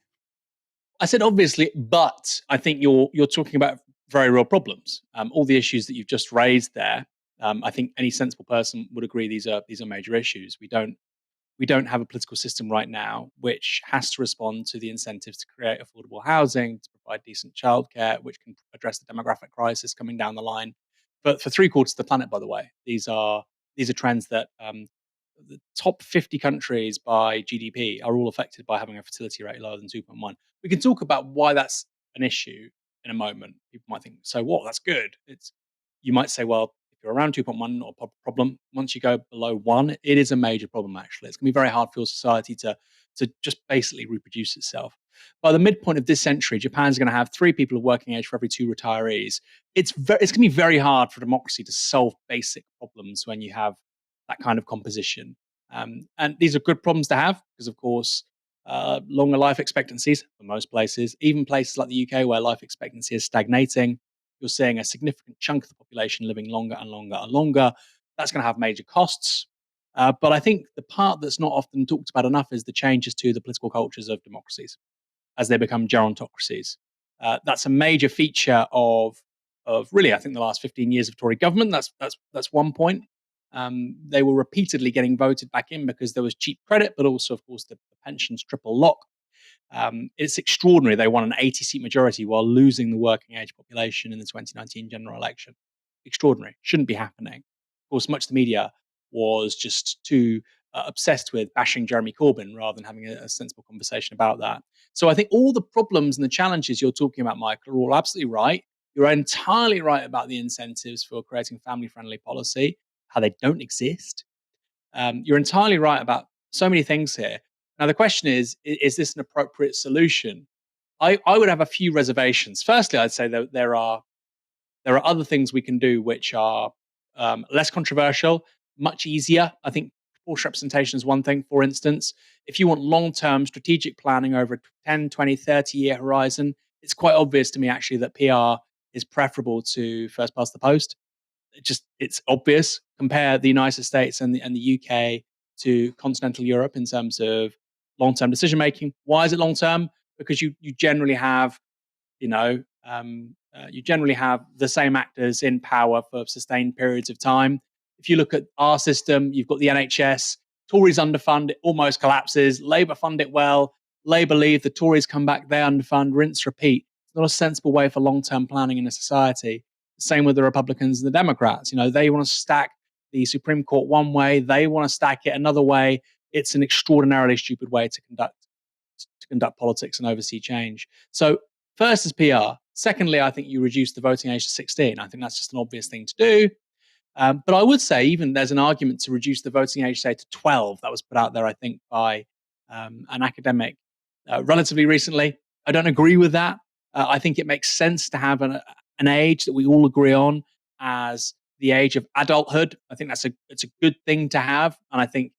Speaker 9: I said obviously, but I think you're talking about very real problems. All the issues that you've just raised there, I think any sensible person would agree these are major issues. We don't have a political system right now which has to respond to the incentives to create affordable housing, to provide decent childcare, which can address the demographic crisis coming down the line. But for 3/4 of the planet, by the way, these are trends that the top 50 countries by GDP are all affected by having a fertility rate lower than 2.1. We can talk about why that's an issue in a moment. People might think, so what? That's good. You might say, well, if you're around 2.1, not a problem. Once you go below 1, it is a major problem, actually. It's going to be very hard for your society to just basically reproduce itself. By the midpoint of this century, Japan's going to have 3 people of working age for every 2 retirees. It's going to be very hard for democracy to solve basic problems when you have that kind of composition. And these are good problems to have because, of course, longer life expectancies for most places, even places like the UK where life expectancy is stagnating, you're seeing a significant chunk of the population living longer and longer and longer. That's going to have major costs. But I think the part that's not often talked about enough is the changes to the political cultures of democracies. as they become gerontocracies. That's a major feature of really, I think, the last 15 years of Tory government. That's one point. They were repeatedly getting voted back in because there was cheap credit, but also, of course, the pensions triple lock. It's extraordinary. They won an 80-seat majority while losing the working age population in the 2019 general election. Extraordinary. Shouldn't be happening. Of course, much of the media was just too obsessed with bashing Jeremy Corbyn rather than having a sensible conversation about that. So I think all the problems and the challenges you're talking about, Michael, are all absolutely right. You're entirely right about the incentives for creating family-friendly policy, how they don't exist. You're entirely right about so many things here. Now, the question is this an appropriate solution? I would have a few reservations. Firstly, I'd say that there are other things we can do which are less controversial, much easier. I think proportional representation is one thing, for instance. If you want long-term strategic planning over a 10, 20, 30-year horizon, it's quite obvious to me, actually, that PR is preferable to first past the post. It's obvious. Compare the United States and the UK to continental Europe in terms of long-term decision-making. Why is it long-term? Because you generally have, you generally have the same actors in power for sustained periods of time. If you look at our system, you've got the NHS, Tories underfund, it almost collapses. Labour fund it well. Labour leave, the Tories come back, they underfund, rinse, repeat. It's not a sensible way for long-term planning in a society. Same with the Republicans and the Democrats. They want to stack the Supreme Court one way, they want to stack it another way. It's an extraordinarily stupid way to conduct politics and oversee change. So first is PR. Secondly, I think you reduce the voting age to 16. I think that's just an obvious thing to do. But I would say even there's an argument to reduce the voting age, say, to 12. That was put out there, I think, by an academic relatively recently. I don't agree with that. I think it makes sense to have an age that we all agree on as the age of adulthood. I think it's a good thing to have. And I think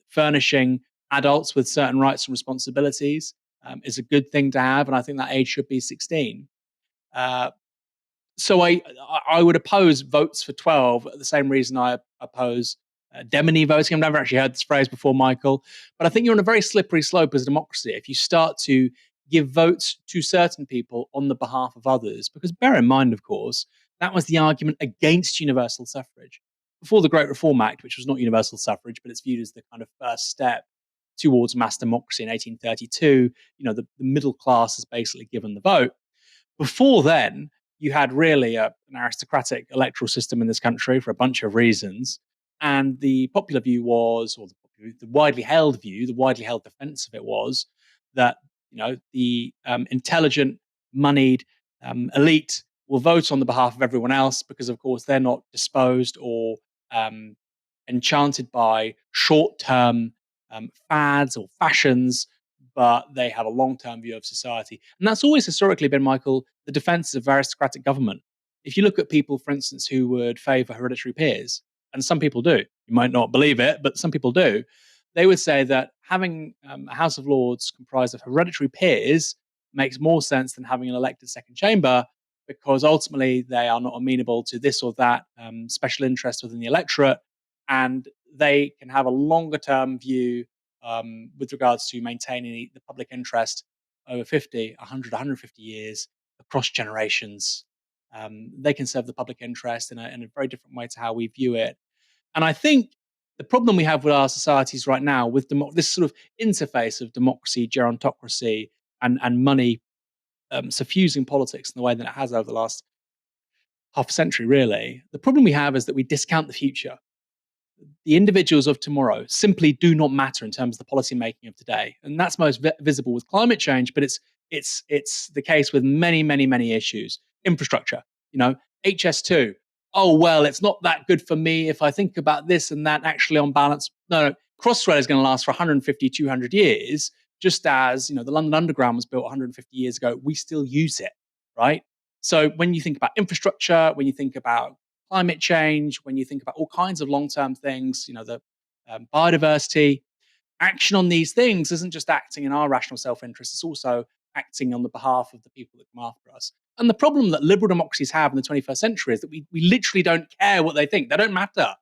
Speaker 9: furnishing adults with certain rights and responsibilities is a good thing to have. And I think that age should be 16. So I would oppose votes for 12 for the same reason I oppose demony voting. I've never actually heard this phrase before, Michael, but I think you're on a very slippery slope as a democracy if you start to give votes to certain people on the behalf of others. Because bear in mind, of course, that was the argument against universal suffrage. Before the Great Reform Act, which was not universal suffrage, but it's viewed as the kind of first step towards mass democracy in 1832, the middle class is basically given the vote. Before then, you had really an aristocratic electoral system in this country for a bunch of reasons. And the popular view was, or the widely held view, the widely held defense of it was that, the intelligent, moneyed elite will vote on the behalf of everyone else because, of course, they're not disposed or enchanted by short-term fads or fashions, but they have a long-term view of society. And that's always historically been, Michael, the defense of aristocratic government. If you look at people, for instance, who would favour hereditary peers, and some people do, you might not believe it, but some people do, they would say that having a House of Lords comprised of hereditary peers makes more sense than having an elected second chamber, because ultimately they are not amenable to this or that special interest within the electorate, and they can have a longer-term view with regards to maintaining the public interest over 50, 100, 150 years across generations. They can serve the public interest in a very different way to how we view it. And I think the problem we have with our societies right now, with this sort of interface of democracy, gerontocracy, and money suffusing politics in the way that it has over the last half a century, really, the problem we have is that we discount the future. The individuals of tomorrow simply do not matter in terms of the policy making of today, and that's most visible with climate change. But it's the case with many, many, many issues. Infrastructure, HS2. Oh well, it's not that good for me if I think about this and that. Actually, on balance, no. Crossrail is going to last for 150, 200 years. Just as the London Underground was built 150 years ago, we still use it, right? So when you think about infrastructure, when you think about climate change, when you think about all kinds of long-term things, the biodiversity, action on these things isn't just acting in our rational self-interest, it's also acting on the behalf of the people that come after us. And the problem that liberal democracies have in the 21st century is that we literally don't care what they think. They don't matter.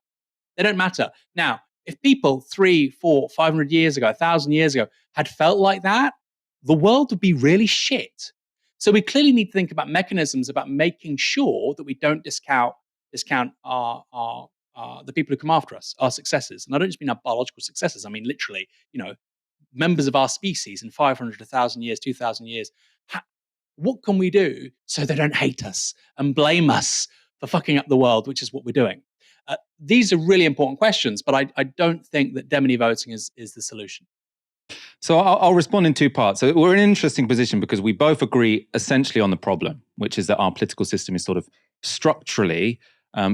Speaker 9: They don't matter. Now, if people 300, 400, 500 years ago, 1,000 years ago had felt like that, the world would be really shit. So we clearly need to think about mechanisms about making sure that we don't discount the people who come after us, our successors. And I don't just mean our biological successors. I mean, literally, members of our species in 500, 1,000 years, 2,000 years. What can we do so they don't hate us and blame us for fucking up the world, which is what we're doing? These are really important questions, but I don't think that demony voting is the solution.
Speaker 1: So I'll respond in two parts. So we're in an interesting position because we both agree essentially on the problem, which is that our political system is sort of structurally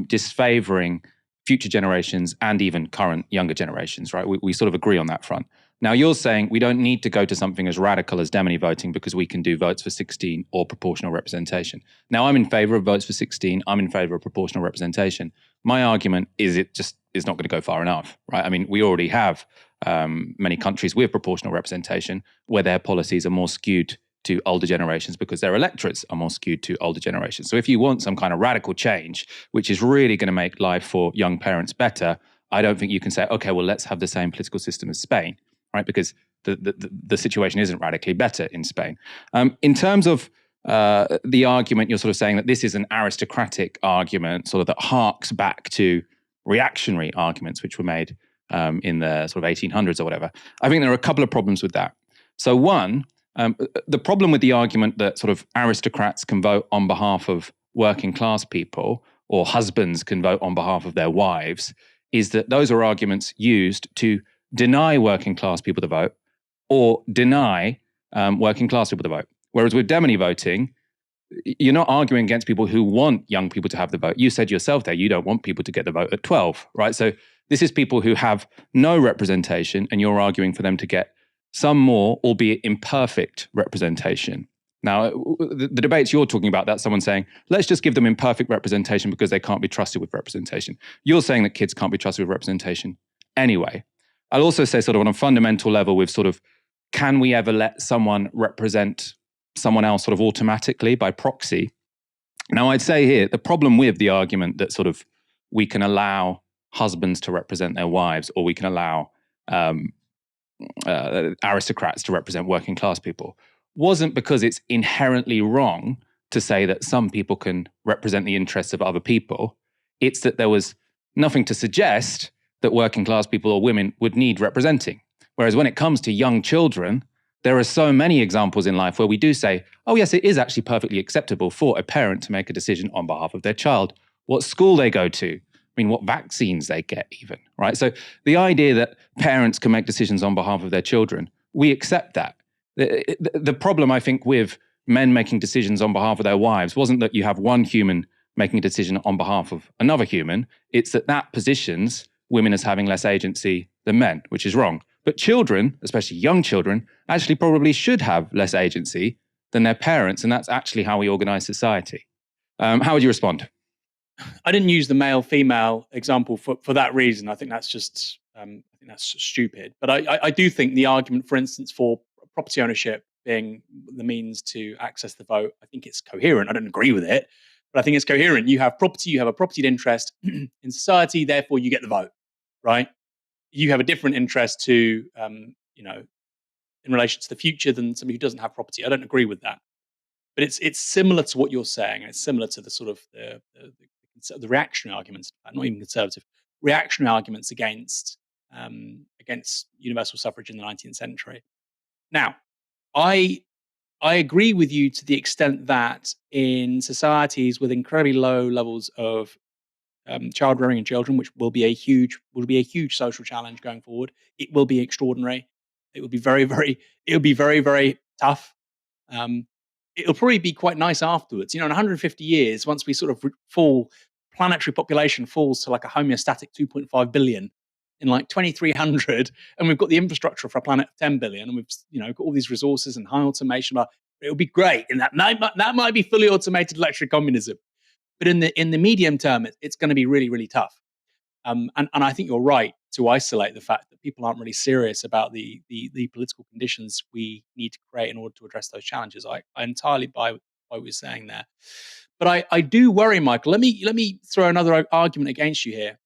Speaker 1: disfavoring future generations and even current younger generations, right? We sort of agree on that front. Now, you're saying we don't need to go to something as radical as demony voting because we can do votes for 16 or proportional representation. Now, I'm in favor of votes for 16. I'm in favor of proportional representation. My argument is it just is not going to go far enough, right? I mean, we already have many countries with proportional representation where their policies are more skewed to older generations because their electorates are more skewed to older generations. So if you want some kind of radical change, which is really going to make life for young parents better, I don't think you can say, okay, well, let's have the same political system as Spain, right? Because the situation isn't radically better in Spain. In terms of the argument, you're sort of saying that this is an aristocratic argument, sort of that harks back to reactionary arguments which were made in the sort of 1800s or whatever. I think there are a couple of problems with that. So one, the problem with the argument that sort of aristocrats can vote on behalf of working class people or husbands can vote on behalf of their wives is that those are arguments used to deny working class people to vote or deny working class people to vote. Whereas with demony voting, you're not arguing against people who want young people to have the vote. You said yourself there, you don't want people to get the vote at 12, right? So this is people who have no representation and you're arguing for them to get some more, albeit imperfect representation. Now, the debates you're talking about, that's someone saying, let's just give them imperfect representation because they can't be trusted with representation. You're saying that kids can't be trusted with representation anyway. I'll also say sort of on a fundamental level with sort of, can we ever let someone represent someone else sort of automatically by proxy? Now, I'd say here, the problem with the argument that sort of we can allow husbands to represent their wives or we can allow aristocrats to represent working class people wasn't because it's inherently wrong to say that some people can represent the interests of other people. It's that there was nothing to suggest that working class people or women would need representing. Whereas when it comes to young children, there are so many examples in life where we do say, oh yes, it is actually perfectly acceptable for a parent to make a decision on behalf of their child, what school they go to, I mean, what vaccines they get even, right? So the idea that parents can make decisions on behalf of their children, we accept that. The problem, I think, with men making decisions on behalf of their wives wasn't that you have one human making a decision on behalf of another human. It's that positions women as having less agency than men, which is wrong. But children, especially young children, actually probably should have less agency than their parents, and that's actually how we organize society. How would you respond?
Speaker 9: I didn't use the male-female example for that reason. I think that's just stupid. But I do think the argument, for instance, for property ownership being the means to access the vote, I think it's coherent. I don't agree with it, but I think it's coherent. You have property, you have a property interest in society, therefore you get the vote, right? You have a different interest to, in relation to the future than somebody who doesn't have property. I don't agree with that. But it's similar to what you're saying, and it's similar to the sort of the reactionary arguments, not even conservative, reactionary arguments against universal suffrage in the 19th century. Now, I agree with you to the extent that in societies with incredibly low levels of child rearing and children, which will be a huge social challenge going forward, it will be extraordinary. It will be very, very tough. It'll probably be quite nice afterwards. In 150 years, once we sort of fall, planetary population falls to like a homeostatic 2.5 billion in like 2300, and we've got the infrastructure for a planet of 10 billion, and we've got all these resources and high automation. It'll be great, and that might be fully automated electric communism. But in the medium term, it's going to be really, really tough. And I think you're right to isolate the fact that people aren't really serious about the political conditions we need to create in order to address those challenges. I entirely buy what you're saying there. But I do worry, Michael. Let me throw another argument against you here.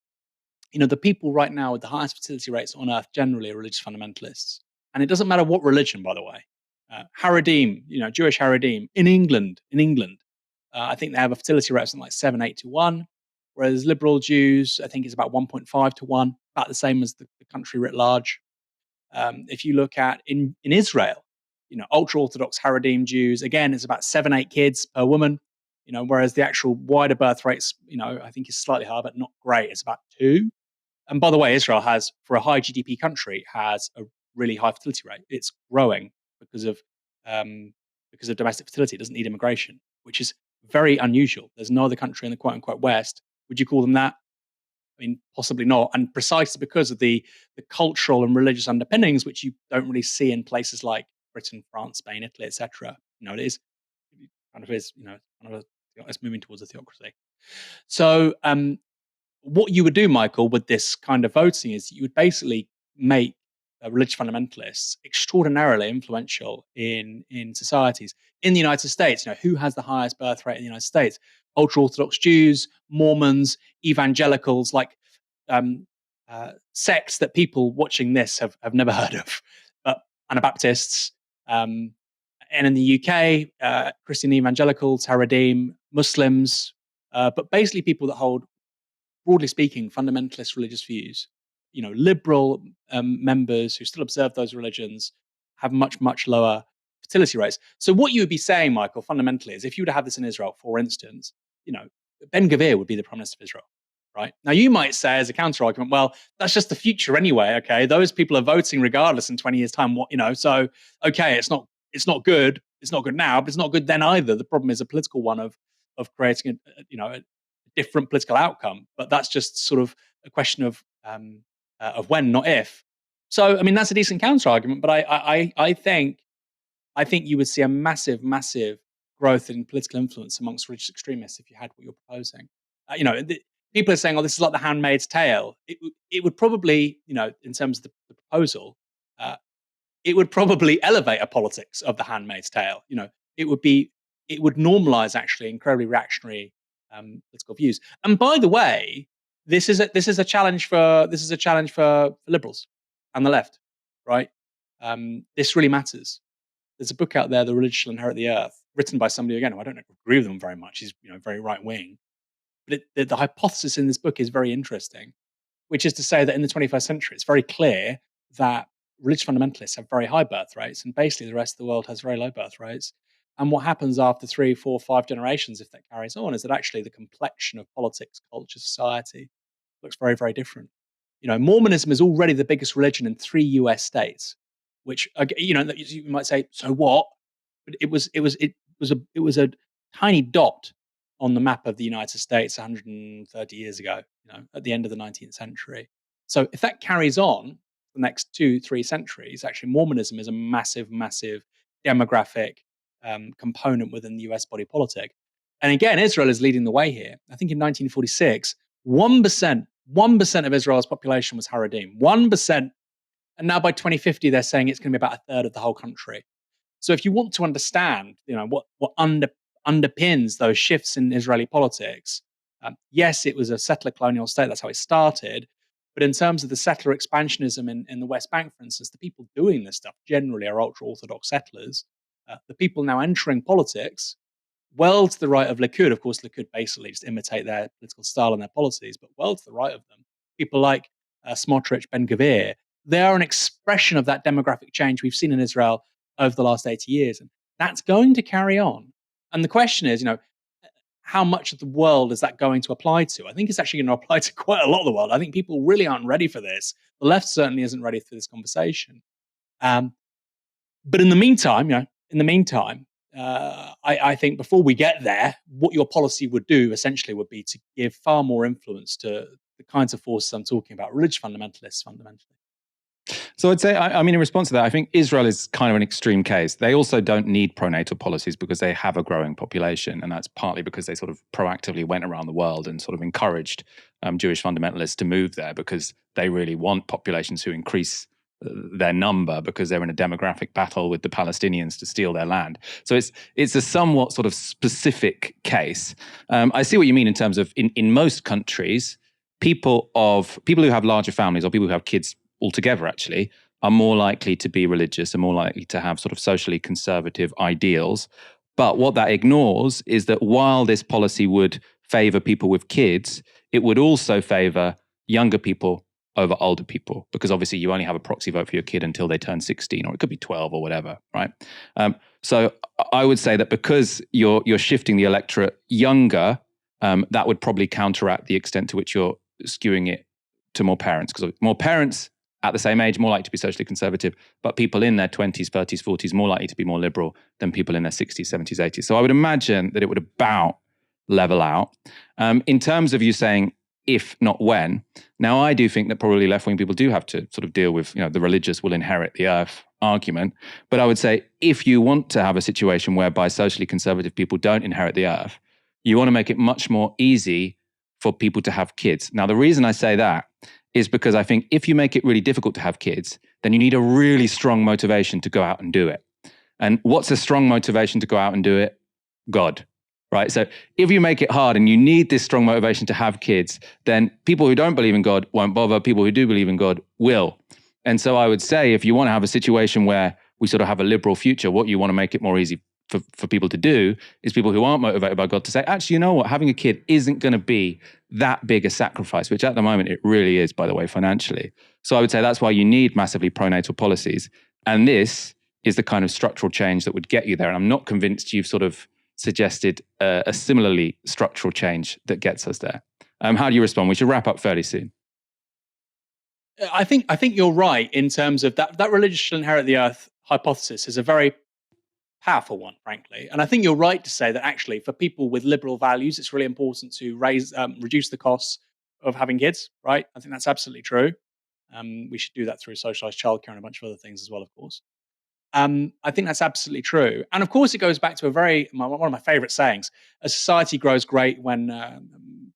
Speaker 9: The people right now with the highest fertility rates on earth generally are religious fundamentalists. And it doesn't matter what religion, by the way. Haredim, Jewish Haredim in England, I think they have a fertility rate of something like 7-8 to 1, whereas liberal Jews, I think, is about 1.5 to 1, about the same as the country writ large. If you look at in Israel, ultra-Orthodox Haredim Jews, again, it's about 7-8 kids per woman, whereas the actual wider birth rates, I think is slightly higher, but not great. It's about 2. And by the way, Israel has, for a high GDP country, has a really high fertility rate. It's growing because of domestic fertility. It doesn't need immigration, which is very unusual. There's no other country in the quote unquote West. Would you call them that? I mean, possibly not. And precisely because of the cultural and religious underpinnings, which you don't really see in places like Britain, France, Spain, Italy, etc. It's moving towards a theocracy. So what you would do, Michael, with this kind of voting is you would basically make religious fundamentalists extraordinarily influential in societies. In the United States, who has the highest birth rate in the United States? Ultra-Orthodox Jews, Mormons, evangelicals, like sects that people watching this have never heard of, but Anabaptists. And in the UK, Christian evangelicals, Haredim, Muslims, but basically people that hold, broadly speaking, fundamentalist religious views. Liberal members who still observe those religions have much, much lower fertility rates. So what you would be saying, Michael, fundamentally, is if you were to have this in Israel, for instance, Ben Gvir would be the Prime Minister of Israel, right? Now, you might say as a counter-argument, well, that's just the future anyway, okay? Those people are voting regardless in 20 years' time, so, okay, it's not good. It's not good now, but it's not good then either. The problem is a political one of creating a different political outcome, but that's just sort of a question of when, not if. So, I mean, that's a decent counter-argument, but I think you would see a massive, massive growth in political influence amongst religious extremists if you had what you're proposing. People are saying, "Oh, this is like The Handmaid's Tale." It would probably, in terms of the proposal, it would probably elevate a politics of The Handmaid's Tale. It would normalize actually incredibly reactionary political views. And by the way, this is a challenge for liberals and the left, right? This really matters. There's a book out there, The Religious Shall Inherit the Earth, written by somebody, again, who I don't agree with them very much. He's very right wing, but the hypothesis in this book is very interesting, which is to say that in the 21st century, it's very clear that religious fundamentalists have very high birth rates, and basically the rest of the world has very low birth rates. And what happens after 3, 4, 5 generations, if that carries on, is that actually the complexion of politics, culture, society looks very, very different. Mormonism is already the biggest religion in 3 US states, which, you might say, so what? But it was a tiny dot on the map of the United States 130 years ago, at the end of the 19th century. So if that carries on the next 2-3 centuries, actually Mormonism is a massive, massive demographic component within the US body politic. And again, Israel is leading the way here. I think in 1946, 1% of Israel's population was Haredim, 1%. And now by 2050, they're saying it's going to be about a third of the whole country. So if you want to understand, what underpins those shifts in Israeli politics, yes, it was a settler colonial state. That's how it started. But in terms of the settler expansionism in the West Bank, for instance, the people doing this stuff generally are ultra-Orthodox settlers. The people now entering politics, well to the right of Likud, of course, Likud basically just imitate their political style and their policies, but well to the right of them, people like Smotrich, Ben Gvir, they are an expression of that demographic change we've seen in Israel over the last 80 years. And that's going to carry on. And the question is, how much of the world is that going to apply to? I think it's actually going to apply to quite a lot of the world. I think people really aren't ready for this. The left certainly isn't ready for this conversation. But in the meantime, I think before we get there, what your policy would do essentially would be to give far more influence to the kinds of forces I'm talking about, religious fundamentalists fundamentally.
Speaker 1: So I'd say, in response to that, I think Israel is kind of an extreme case. They also don't need pronatal policies because they have a growing population. And that's partly because they sort of proactively went around the world and sort of encouraged Jewish fundamentalists to move there because they really want populations who increase their number because they're in a demographic battle with the Palestinians to steal their land. So it's a somewhat sort of specific case. I see what you mean in terms of in most countries, people who have larger families or people who have kids altogether actually are more likely to be religious and more likely to have sort of socially conservative ideals. But what that ignores is that while this policy would favor people with kids, it would also favor younger people over older people, because obviously you only have a proxy vote for your kid until they turn 16, or it could be 12 or whatever, right? So I would say that because you're shifting the electorate younger, that would probably counteract the extent to which you're skewing it to more parents, because more parents at the same age, more likely to be socially conservative, but people in their 20s, 30s, 40s, more likely to be more liberal than people in their 60s, 70s, 80s. So I would imagine that it would about level out. In terms of you saying, if not when, now I do think that probably left-wing people do have to sort of deal with, the religious will inherit the earth argument. But I would say if you want to have a situation whereby socially conservative people don't inherit the earth, you want to make it much more easy for people to have kids. Now, the reason I say that is because I think if you make it really difficult to have kids, then you need a really strong motivation to go out and do it. And what's a strong motivation to go out and do it? God, right? So if you make it hard and you need this strong motivation to have kids, then people who don't believe in God won't bother. People who do believe in God will. And so I would say if you want to have a situation where we sort of have a liberal future, what you want to make it more easy for people to do is people who aren't motivated by God to say, actually, you know what, having a kid isn't going to be that big a sacrifice, which at the moment it really is, by the way, financially. So I would say that's why you need massively pronatal policies. And this is the kind of structural change that would get you there. And I'm not convinced you've sort of suggested a similarly structural change that gets us there. How do you respond? We should wrap up fairly soon.
Speaker 9: I think you're right in terms of that religious shall inherit the earth hypothesis is a very powerful one, frankly. And I think you're right to say that actually for people with liberal values, it's really important to reduce the costs of having kids, right? I think that's absolutely true. We should do that through socialized childcare and a bunch of other things as well, of course. I think that's absolutely true. And of course, it goes back to one of my favorite sayings: a society grows great when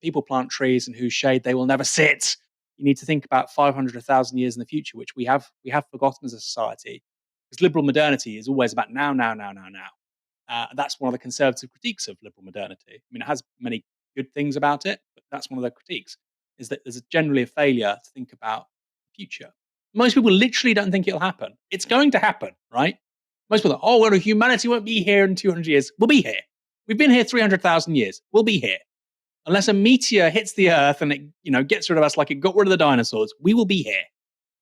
Speaker 9: people plant trees in whose shade they will never sit. You need to think about 500, 1,000 years in the future, which we have forgotten as a society. Because liberal modernity is always about now. That's one of the conservative critiques of liberal modernity. I mean, it has many good things about it, but that's one of the critiques, is that there's generally a failure to think about the future. Most people literally don't think it'll happen. It's going to happen, right? Most people are, well, humanity won't be here in 200 years. We'll be here. We've been here 300,000 years. We'll be here. Unless a meteor hits the earth and it gets rid of us like it got rid of the dinosaurs, we will be here.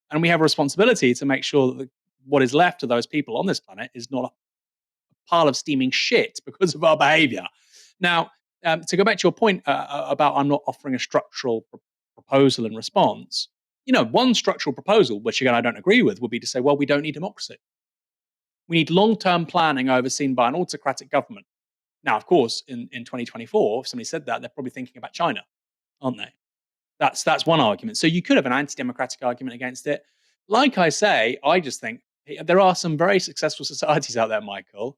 Speaker 9: And we have a responsibility to make sure that what is left of those people on this planet is not a pile of steaming shit because of our behavior. Now, to go back to your point about I'm not offering a structural proposal in response, one structural proposal, which again I don't agree with, would be to say, well, we don't need democracy. We need long-term planning overseen by an autocratic government. Now, of course, in 2024, if somebody said that, they're probably thinking about China, aren't they? That's one argument. So you could have an anti-democratic argument against it. Like I say, I just think there are some very successful societies out there, Michael,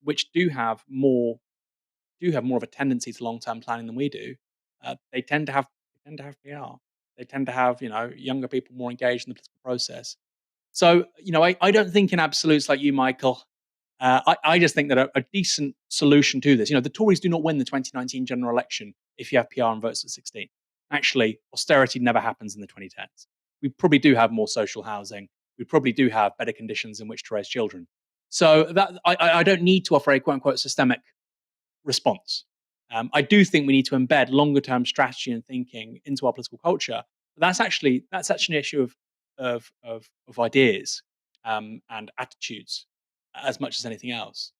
Speaker 9: which do have more of a tendency to long-term planning than we do. They tend to have PR. They tend to have younger people more engaged in the political process. So I don't think in absolutes like you, Michael. I just think that a decent solution to this, the Tories do not win the 2019 general election if you have PR and votes at 16. Actually, austerity never happens in the 2010s. We probably do have more social housing. We probably do have better conditions in which to raise children. So that I don't need to offer a quote-unquote systemic response. I do think we need to embed longer-term strategy and thinking into our political culture. But that's actually an issue of ideas and attitudes as much as anything else.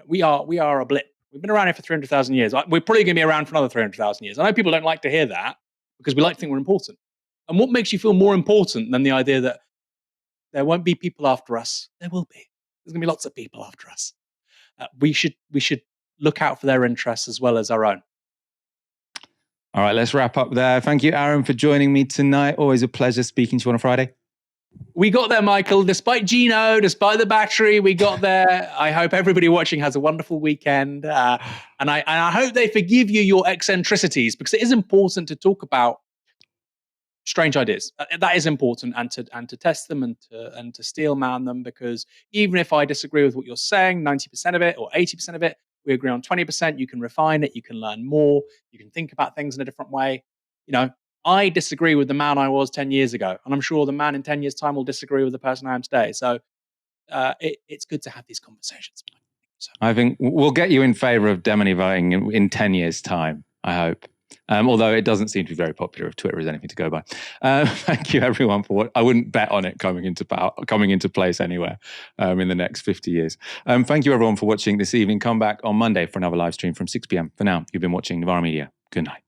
Speaker 9: We are a blip. We've been around here for 300,000 years. We're probably going to be around for another 300,000 years. I know people don't like to hear that because we like to think we're important. And what makes you feel more important than the idea that there won't be people after us? There will be. There's going to be lots of people after us. We should look out for their interests as well as our own.
Speaker 1: All right, let's wrap up there. Thank you, Aaron, for joining me tonight. Always a pleasure speaking to you on a Friday.
Speaker 9: We got there, Michael. Despite Gino, despite the battery, we got there. I hope everybody watching has a wonderful weekend. And I hope they forgive you your eccentricities, because it is important to talk about strange ideas. That is important, and to test them and to steel man them, because even if I disagree with what you're saying, 90% of it or 80% of it, we agree on 20%, you can refine it, you can learn more, you can think about things in a different way. I disagree with the man I was 10 years ago. And I'm sure the man in 10 years' time will disagree with the person I am today. So it's good to have these conversations. So.
Speaker 1: I think we'll get you in favour of Demony voting in 10 years' time, I hope. Although it doesn't seem to be very popular if Twitter is anything to go by. Thank you, everyone, for what I wouldn't bet on it coming into place anywhere in the next 50 years. Thank you, everyone, for watching this evening. Come back on Monday for another live stream from 6 p.m. For now, you've been watching Novara Media. Good night.